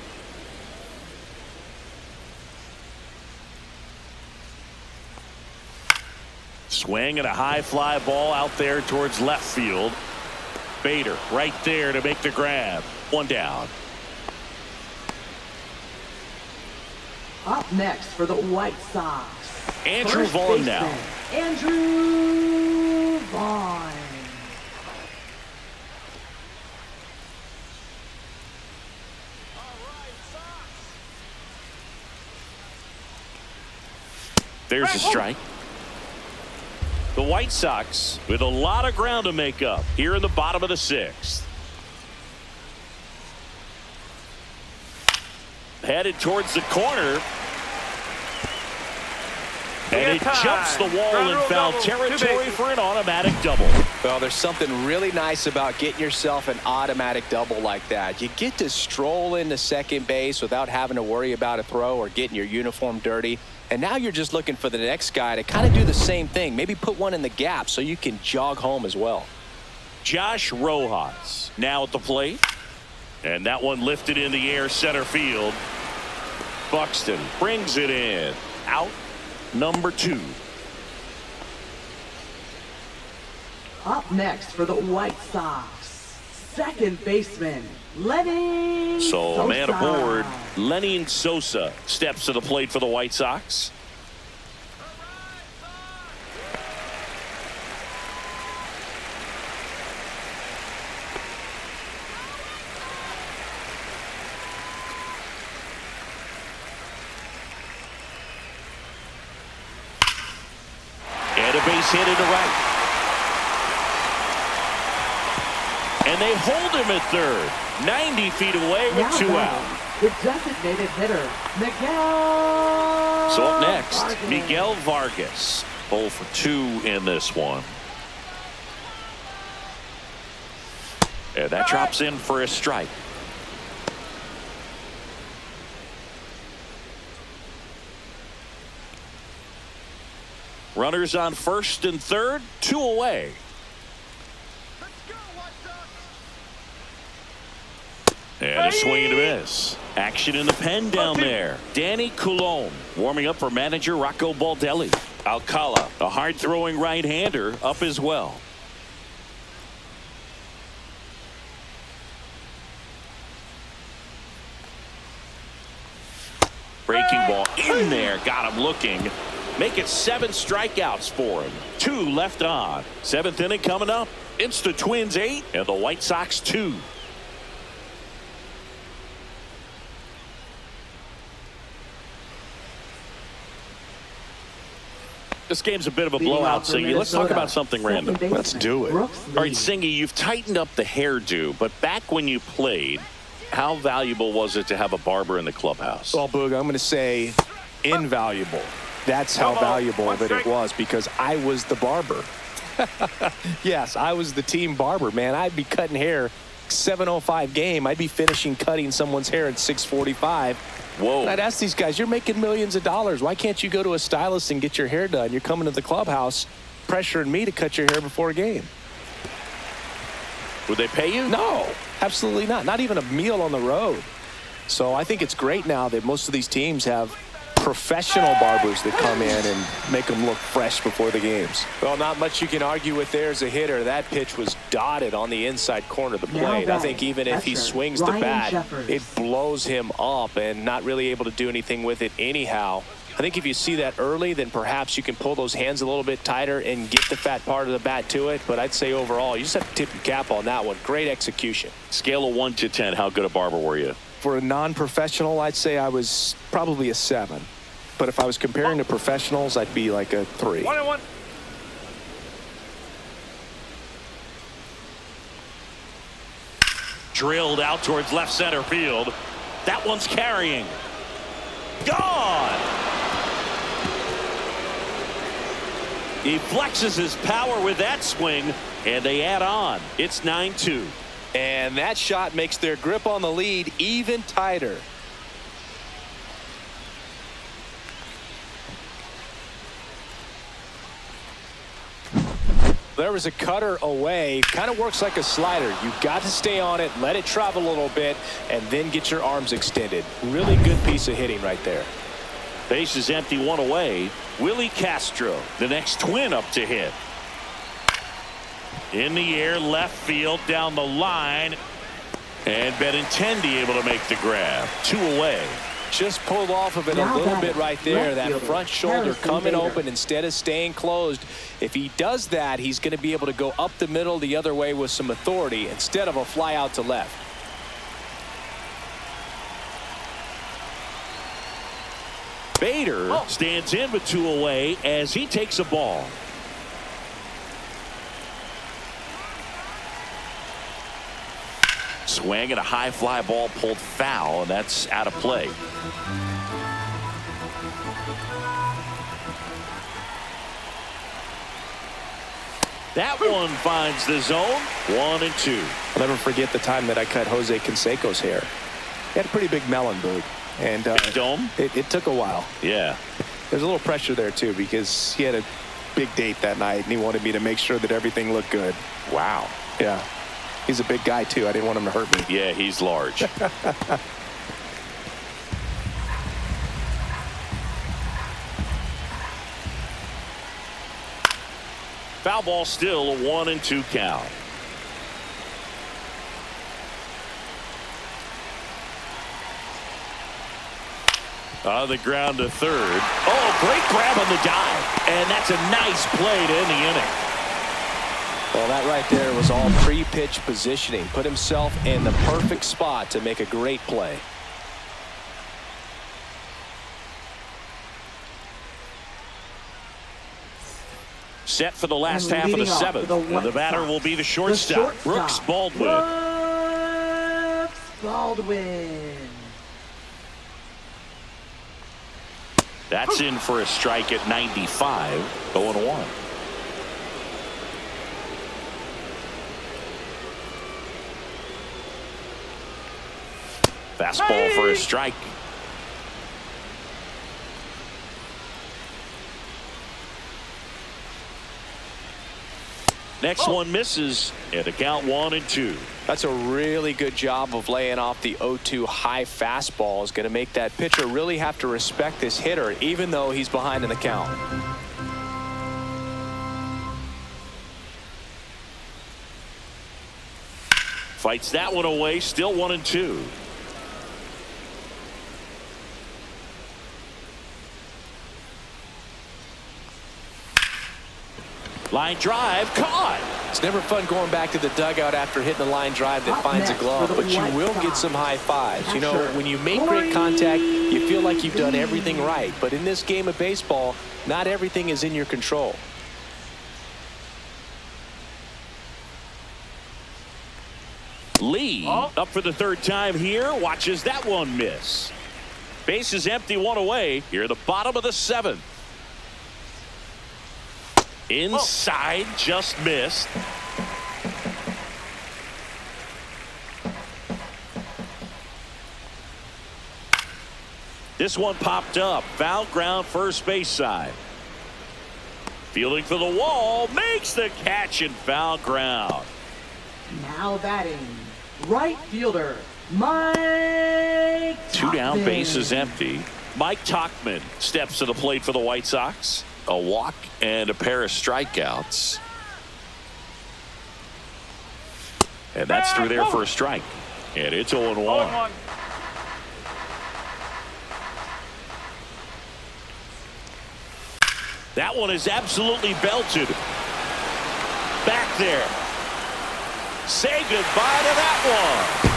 Swing and a high fly ball out there towards left field. Bader right there to make the grab. 1 down. Up next for the White Sox, Andrew first Vaughn baseman, now. Andrew Vaughn. There's a strike. The White Sox with a lot of ground to make up here in the bottom of the 6th. Headed towards the corner. And it jumps the wall in foul territory for an automatic double. Well, there's something really nice about getting yourself an automatic double like that. You get to stroll into second base without having to worry about a throw or getting your uniform dirty. And now you're just looking for the next guy to kind of do the same thing. Maybe put one in the gap so you can jog home as well. Josh Rojas now at the plate. And that one lifted in the air, center field. Buxton brings it in. Out number 2. Up next for the White Sox, second baseman, Lenny Sosa. So man aboard, Lenny Sosa steps to the plate for the White Sox. And a base hit into right. And they hold him at third. 90 feet away with Now 2 batting, out. the designated hitter, Miguel. So up next, Vargas. Miguel Vargas. 0 for 2 in this one. And that drops in for a strike. Runners on first and third, 2 away. And a swing and a miss. Action in the pen down there. Danny Coulombe warming up for manager Rocco Baldelli. Alcala, a hard-throwing right-hander, up as well. Breaking ball in there, got him looking. Make it 7 strikeouts for him. 2 left on. 7th inning coming up. It's the Twins 8 and the White Sox 2. This game's a bit of a blowout, Singy. Let's talk about something random. Let's do it. All right, Singy, you've tightened up the hairdo, but back when you played, how valuable was it to have a barber in the clubhouse? Well, Boog, I'm going to say invaluable. That's how valuable that it was, because I was the barber. Yes, I was the team barber, man. I'd be cutting hair 7:05 game. I'd be finishing cutting someone's hair at 6:45. Whoa. And I'd ask these guys, you're making millions of dollars. Why can't you go to a stylist and get your hair done? You're coming to the clubhouse pressuring me to cut your hair before a game. Would they pay you? No, absolutely not. Not even a meal on the road. So I think it's great now that most of these teams have professional barbers that come in and make them look fresh before the games. Well, not much you can argue with there as a hitter. That pitch was dotted on the inside corner of the plate. I think even if he swings the bat, it blows him up and not really able to do anything with it anyhow. I think if you see that early, then perhaps you can pull those hands a little bit tighter and get the fat part of the bat to it. But I'd say overall, you just have to tip your cap on that one. Great execution. Scale of 1 to 10, how good a barber were you? For a non-professional, I'd say I was probably a 7. But if I was comparing to professionals, I'd be like a 3. 1-1. Drilled out towards left center field. That one's carrying. Gone. He flexes his power with that swing, and they add on. It's 9-2. And that shot makes their grip on the lead even tighter. There was a cutter away. Kind of works like a slider. You've got to stay on it, let it travel a little bit, and then get your arms extended. Really good piece of hitting right there. Base is empty, 1 away. Willie Castro, the next Twin up to hit. In the air, left field, down the line. And Benintendi able to make the grab. 2 away. Just pulled off of it a little bit right there. That front shoulder coming open instead of staying closed. If he does that, he's going to be able to go up the middle the other way with some authority instead of a fly out to left. Bader stands in with 2 away as he takes a ball. Swing and a high fly ball pulled foul, and that's out of play. That one finds the zone. 1-2. I'll never forget the time that I cut Jose Canseco's hair. He had a pretty big melon, Boog. And dome? It took a while. Yeah. There's a little pressure there, too, because he had a big date that night, and he wanted me to make sure that everything looked good. Wow. Yeah. He's a big guy, too. I didn't want him to hurt me. Yeah, he's large. Foul ball, still a 1-2 count. On the ground to third. Oh, great grab on the dive. And that's a nice play to end the inning. Well, that right there was all pre-pitch positioning. Put himself in the perfect spot to make a great play. Set for the last half of the seventh. And the batter will be the shortstop, Brooks Baldwin. Brooks Baldwin. That's in for a strike at 95, 0-1. Fastball for a strike. Next one misses, and the count 1-2. That's a really good job of laying off the 0-2 high fastball. Is going to make that pitcher really have to respect this hitter, even though he's behind in the count. Fights that one away, still 1-2. Line drive, caught. It's never fun going back to the dugout after hitting a line drive that finds a glove, but you will get some high fives. You know, when you make great contact, you feel like you've done everything right. But in this game of baseball, not everything is in your control. Lee up for the third time here, watches that one miss. Base is empty, one away. Here at the bottom of the seventh. Inside, just missed. This one popped up. Foul ground, first base side. Fielding for the wall, makes the catch and foul ground. Now batting, right fielder, Mike Two down, Tauchman. bases empty. Mike Tauchman steps to the plate for the White Sox. A walk and a pair of strikeouts. And that's through there for a strike. And it's 0-1. That one is absolutely belted. Back there. Say goodbye to that one.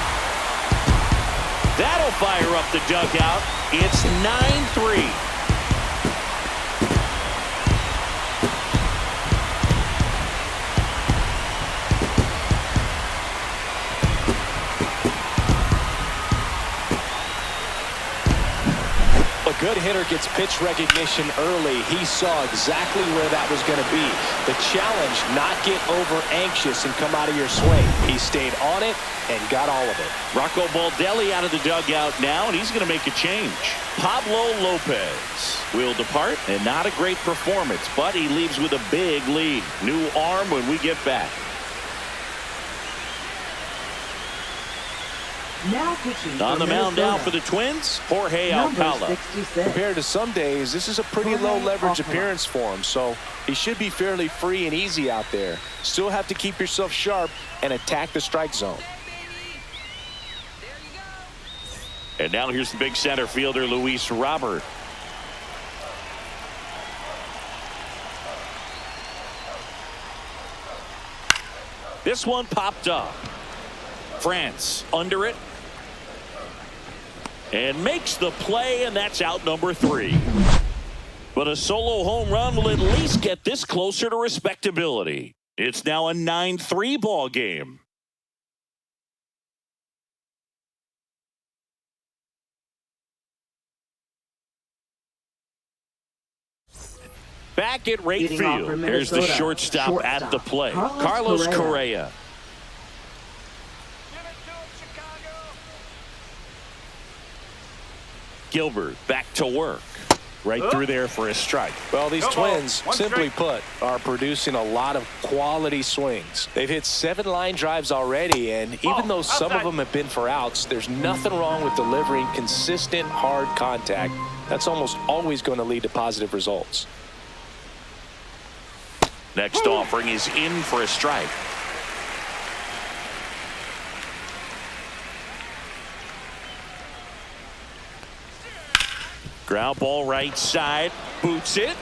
That'll fire up the dugout. It's 9-3. A good hitter gets pitch recognition early. He saw exactly where that was going to be. The challenge, not get over anxious and come out of your swing. He stayed on it and got all of it. Rocco Baldelli out of the dugout now, and he's going to make a change. Pablo Lopez will depart, and not a great performance, but he leaves with a big lead. New arm when we get back. Now pitching On the mound now Minnesota. for the Twins, Jorge Number Alcala. 66. Compared to some days, this is a pretty low leverage appearance for him, so he should be fairly free and easy out there. Still have to keep yourself sharp and attack the strike zone. And now here's the big center fielder, Luis Robert. This one popped up. France under it. And makes the play, and that's out number 3. But a solo home run will at least get this closer to respectability. It's now a 9-3 ball game. Back at right Leading off field. for There's the Minnesota. shortstop at the plate. Carlos Carlos Correa. Correa. Gilbert back to work. Right through there for a strike. Well, these Twins, One simply strike. put, are producing a lot of quality swings. They've hit 7 line drives already, and even though some of outside. them have been for outs, there's nothing wrong with delivering consistent, hard contact. That's almost always going to lead to positive results. Next offering is in for a strike. Ground ball right side, boots it,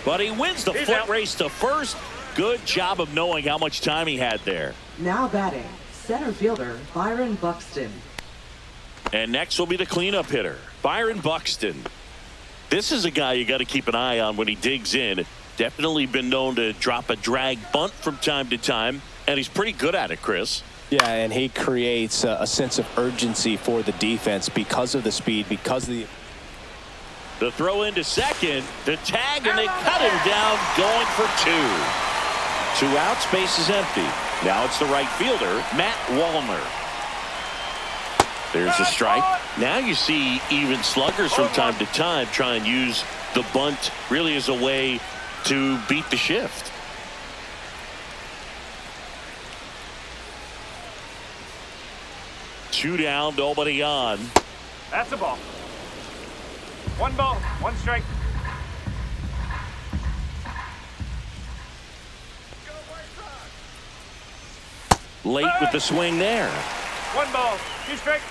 but he wins the He's foot out. race to first. Good job of knowing how much time he had there. Now batting, center fielder Byron Buxton. And next will be the cleanup hitter, Byron Buxton. This is a guy you got to keep an eye on when he digs in. Definitely been known to drop a drag bunt from time to time, and he's pretty good at it, Chris. Yeah, and he creates a sense of urgency for the defense because of the speed, because of The throw into second, the tag, and they cut him down, going for 2. 2 outs, base is empty. Now it's the right fielder, Matt Wallner. There's a strike. Now you see even sluggers from time to time try and use the bunt really as a way to beat the shift. Two down, nobody on. That's a ball. 1 ball, 1 strike. Late with the swing there. 1 ball, 2 strike.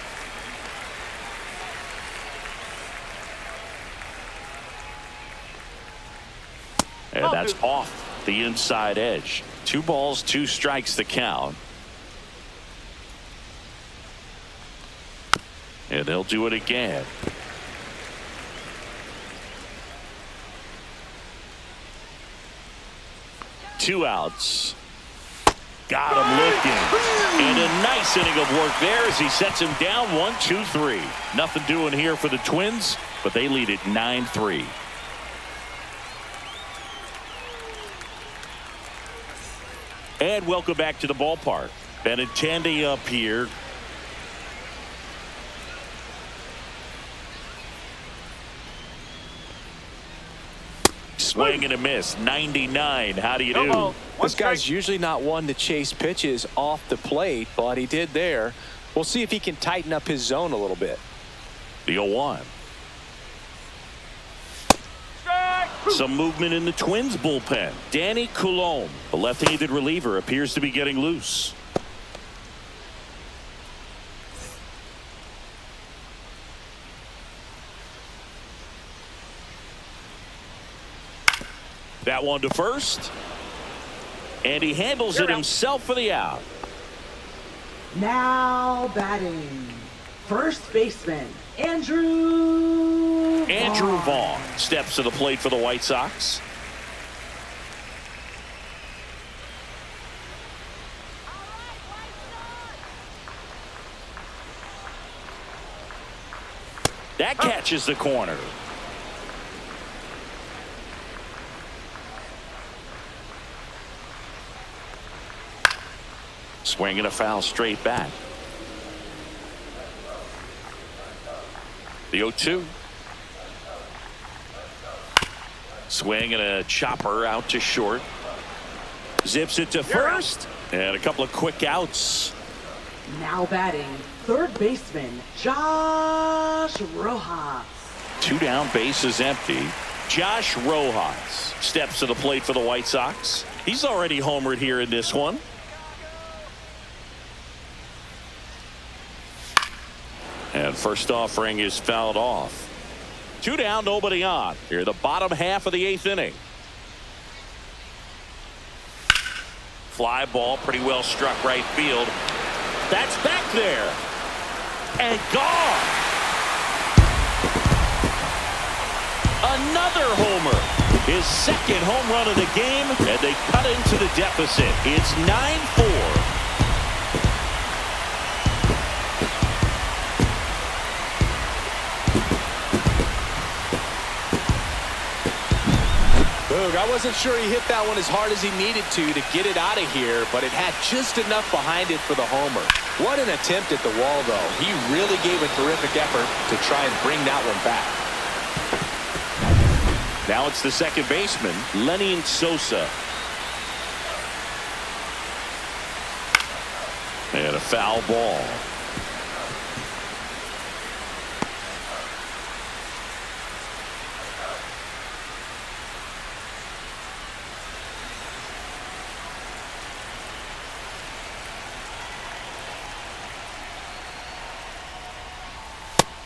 And that's off the inside edge. 2 balls, 2 strikes the count. And they'll do it again. Two outs. Got him looking. And a nice inning of work there as he sets him down 1-2-3. Nothing doing here for the Twins, but they lead it 9-3. And welcome back to the ballpark. Benintendi up here. Swing and a miss. 99. How do you No do? ball, 1 This guy's strike. usually not one to chase pitches off the plate, but he did there. We'll see if he can tighten up his zone a little bit. The 0-1. Strike. Some movement in the Twins bullpen. Danny Coulombe, the left-handed reliever, appears to be getting loose. That one to first. And he handles it himself for the out. Now batting, first baseman Andrew Vaughn steps to the plate for the White Sox. That catches the corner. Swinging a foul straight back. The 0-2. Swing and a chopper out to short. Zips it to first. And a couple of quick outs. Now batting, third baseman Josh Rojas. 2 down, base is empty. Josh Rojas steps to the plate for the White Sox. He's already homered here in this one. And first offering is fouled off. 2 down, nobody on. Here, the bottom half of the 8th inning. Fly ball, pretty well struck right field. That's back there. And gone. Another homer. His second home run of the game, and they cut into the deficit. It's 9-4. I wasn't sure he hit that one as hard as he needed to get it out of here, but it had just enough behind it for the homer. What an attempt at the wall, though. He really gave a terrific effort to try and bring that one back. Now it's the second baseman, Lenny Sosa. And a foul ball.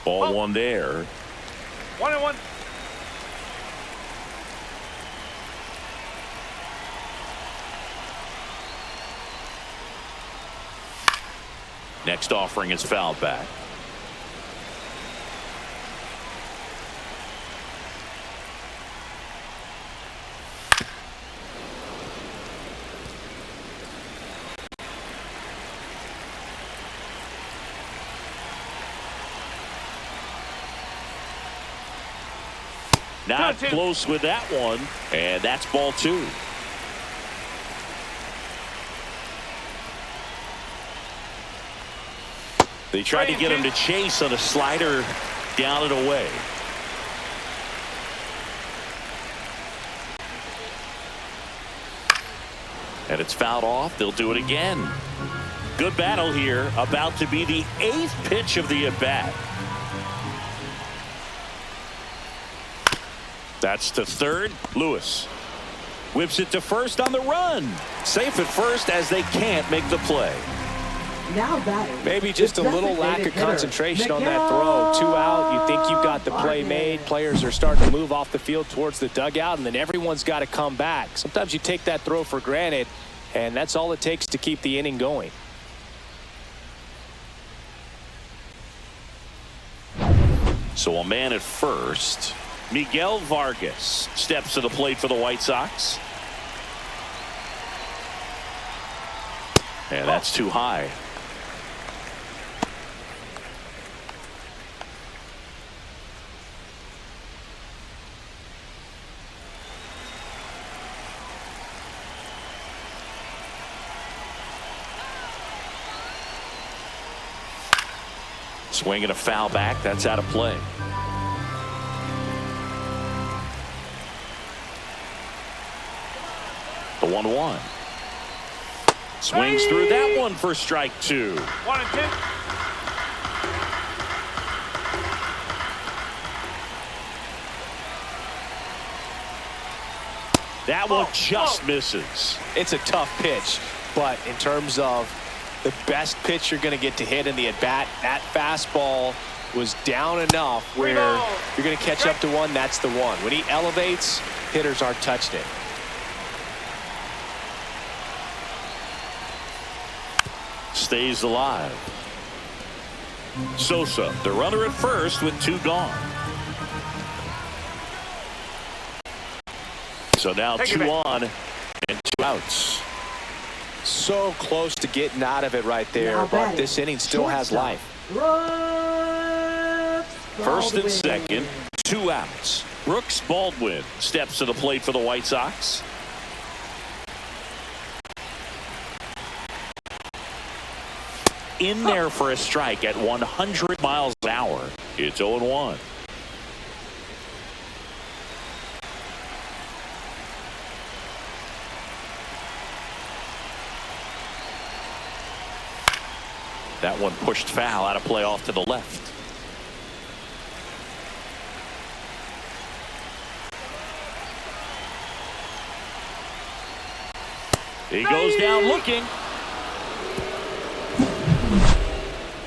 Ball one there. 1-1. Next offering is fouled back. Not close with that one, and that's ball two. They tried to get him to chase on a slider down and away. And it's fouled off. They'll do it again. Good battle here. About to be the 8th pitch of the at-bat. That's to third. Lewis whips it to first on the run. Safe at first as they can't make the play. Now batting. Maybe just a little lack of concentration on that throw. 2 out. You think you've got the play made. Players are starting to move off the field towards the dugout, and then everyone's got to come back. Sometimes you take that throw for granted, and that's all it takes to keep the inning going. So a man at first. Miguel Vargas steps to the plate for the White Sox. And that's too high. Swinging a foul back. That's out of play. The 1-1. Swings through that one for strike 2. 1-2. That one just misses. It's a tough pitch, but in terms of the best pitch you're going to get to hit in the at-bat, that fastball was down enough where you're going to catch up to one. That's the one. When he elevates, hitters aren't touching it. Stays alive. Sosa, the runner at first with 2 gone. So now 2 on and 2 outs. So close to getting out of it right there, but this inning still has life. First and second, 2 outs. Brooks Baldwin steps to the plate for the White Sox. In there for a strike at 100 miles an hour. It's 0-1. That one pushed foul, out of play off to the left. He goes down looking.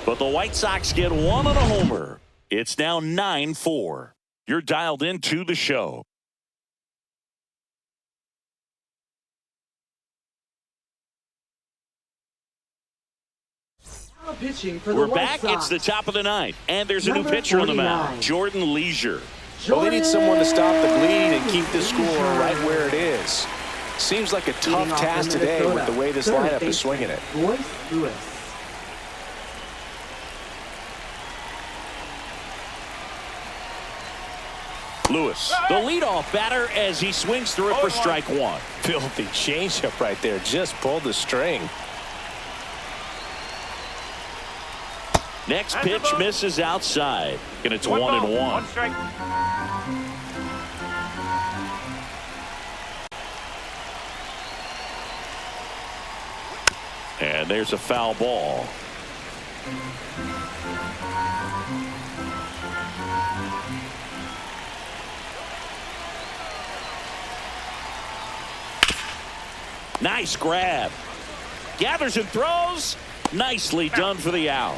But the White Sox get 1 on a homer. It's now 9-4. You're dialed into the show. Pitching for We're the back. White It's Sox. the top of the 9th. And there's a new Number pitcher on the 49. mound, Jordan Leisure. Well, they need someone to stop the bleed and keep the score right where it is. Seems like a tough task today with the way this lineup is swinging it. Royce Lewis. Lewis, the leadoff batter as he swings through it for strike 1. Filthy changeup right there. Just pulled the string. Next That's a pitch ball. misses outside, and it's 1-1. One strike. And there's a foul ball. Nice grab. Gathers and throws. Nicely done for the out.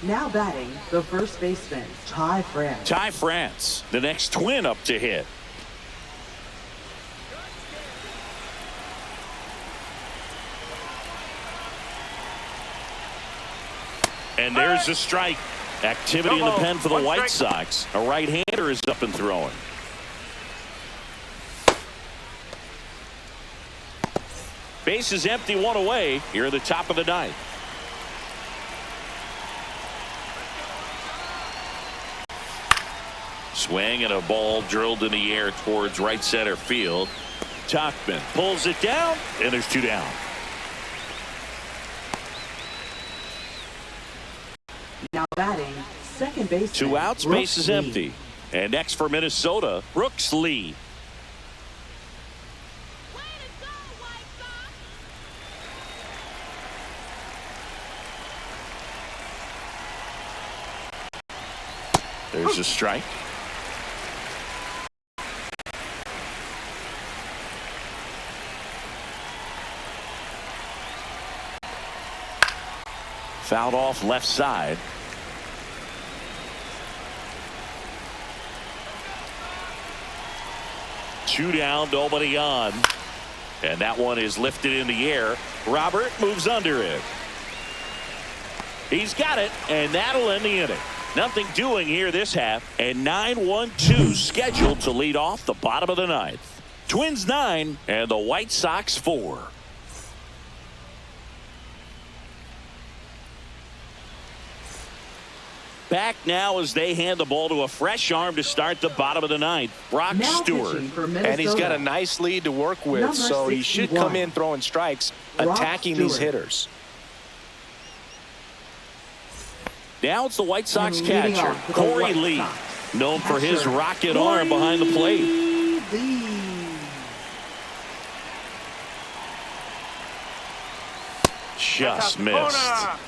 Now batting, the first baseman, Ty France. Ty France, the next Twin up to hit. And there's a strike. Activity in the pen for the White Sox. A right-hander is up and throwing. Base is empty, one away here at the top of the ninth. Swing and a ball drilled in the air towards right center field. Tachman pulls it down, and there's 2 down. Now batting, second baseman. 2 outs, Brooks base is Lee. empty. And next for Minnesota, Brooks Lee. There's a strike. Fouled off left side. Two down, nobody on. And that one is lifted in the air. Robert moves under it. He's got it, and that'll end the inning. Nothing doing here this half, and 9-1-2 scheduled to lead off the bottom of the ninth. Twins 9 and the White Sox 4. Back now as they hand the ball to a fresh arm to start the bottom of the ninth. Brock Now Stewart. pitching for And he's got a Minnesota, nice lead to work with, Number so he should 61. come in throwing strikes, Brock attacking these Stewart. hitters. Now it's the White Sox And leading catcher, off for the Corey White Lee, Sox, known for his catcher, rocket arm behind the plate. Corey Lee. Just Corner. missed.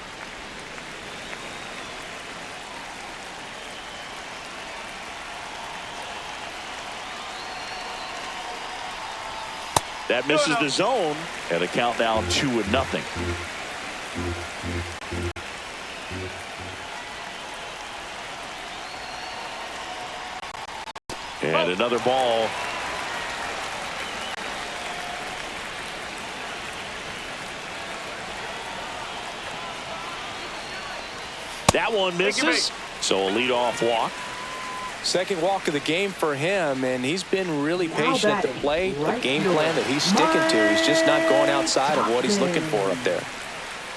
That misses the zone, and the count now 2-0. And another ball. That one misses. So a leadoff walk. Second walk of the game for him, and he's been really Now patient at the batting, plate. The right game fielder, plan that he's sticking to, he's just not going outside of what he's looking for up there.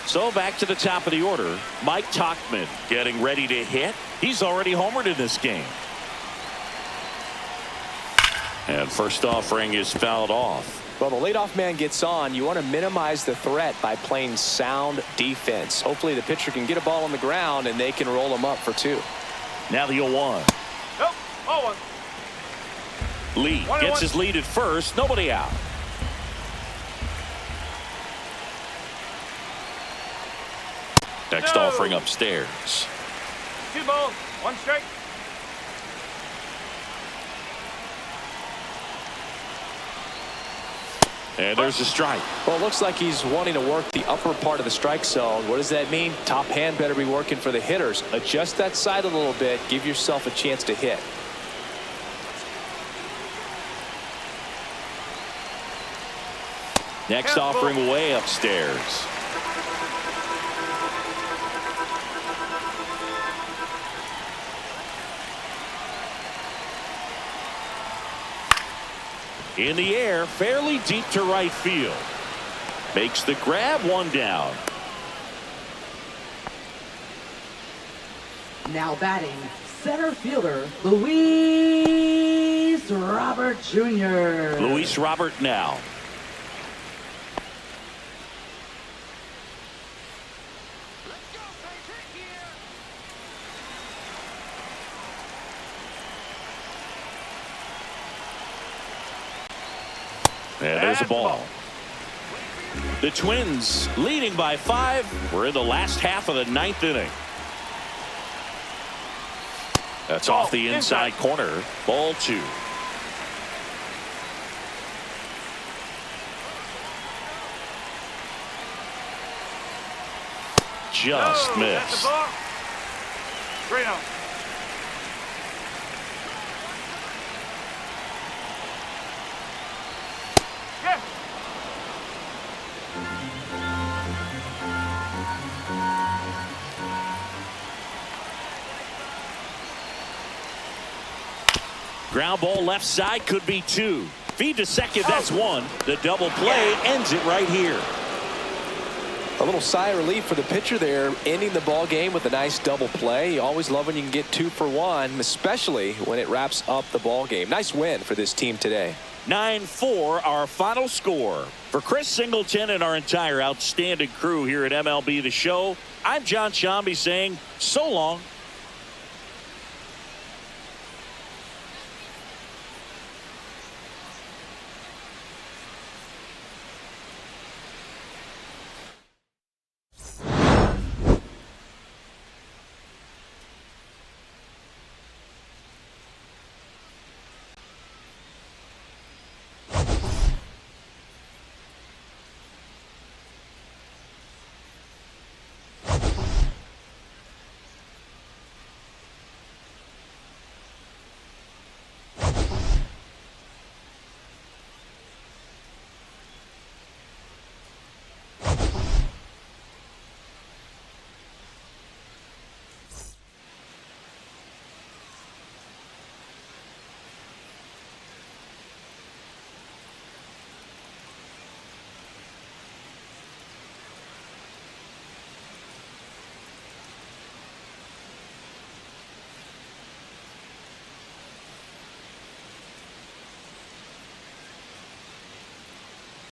So back to the top of the order. Mike Tachman getting ready to hit. He's already homered in this game. And first offering is fouled off. Well, the leadoff man gets on. You want to minimize the threat by playing sound defense. Hopefully the pitcher can get a ball on the ground and they can roll him up for 2. Now the 0-1. Nope. Oh, Lee 1-1. gets his lead at first. Nobody out. Next No. offering upstairs. 2 balls, 1 strike. And there's a strike. Well, it looks like he's wanting to work the upper part of the strike zone. What does that mean? Top hand better be working for the hitters. Adjust that side a little bit. Give yourself a chance to hit. Next Careful. offering way upstairs. In the air, fairly deep to right field. Makes the grab, 1 down. Now batting, center fielder, Luis Robert Jr. Luis Robert now. And there's a ball. The Twins leading by 5. We're in the last half of the 9th inning. That's off the inside corner. Ball 2. Just missed. 3-0. Ground ball left side, could be 2. Feed to second, that's 1. The double play ends it right here. A little sigh of relief for the pitcher there, ending the ball game with a nice double play. You always love when you can get 2 for 1, especially when it wraps up the ball game. Nice win for this team today. 9-4 our final score. For Chris Singleton and our entire outstanding crew here at MLB The Show, I'm John Shambi saying so long.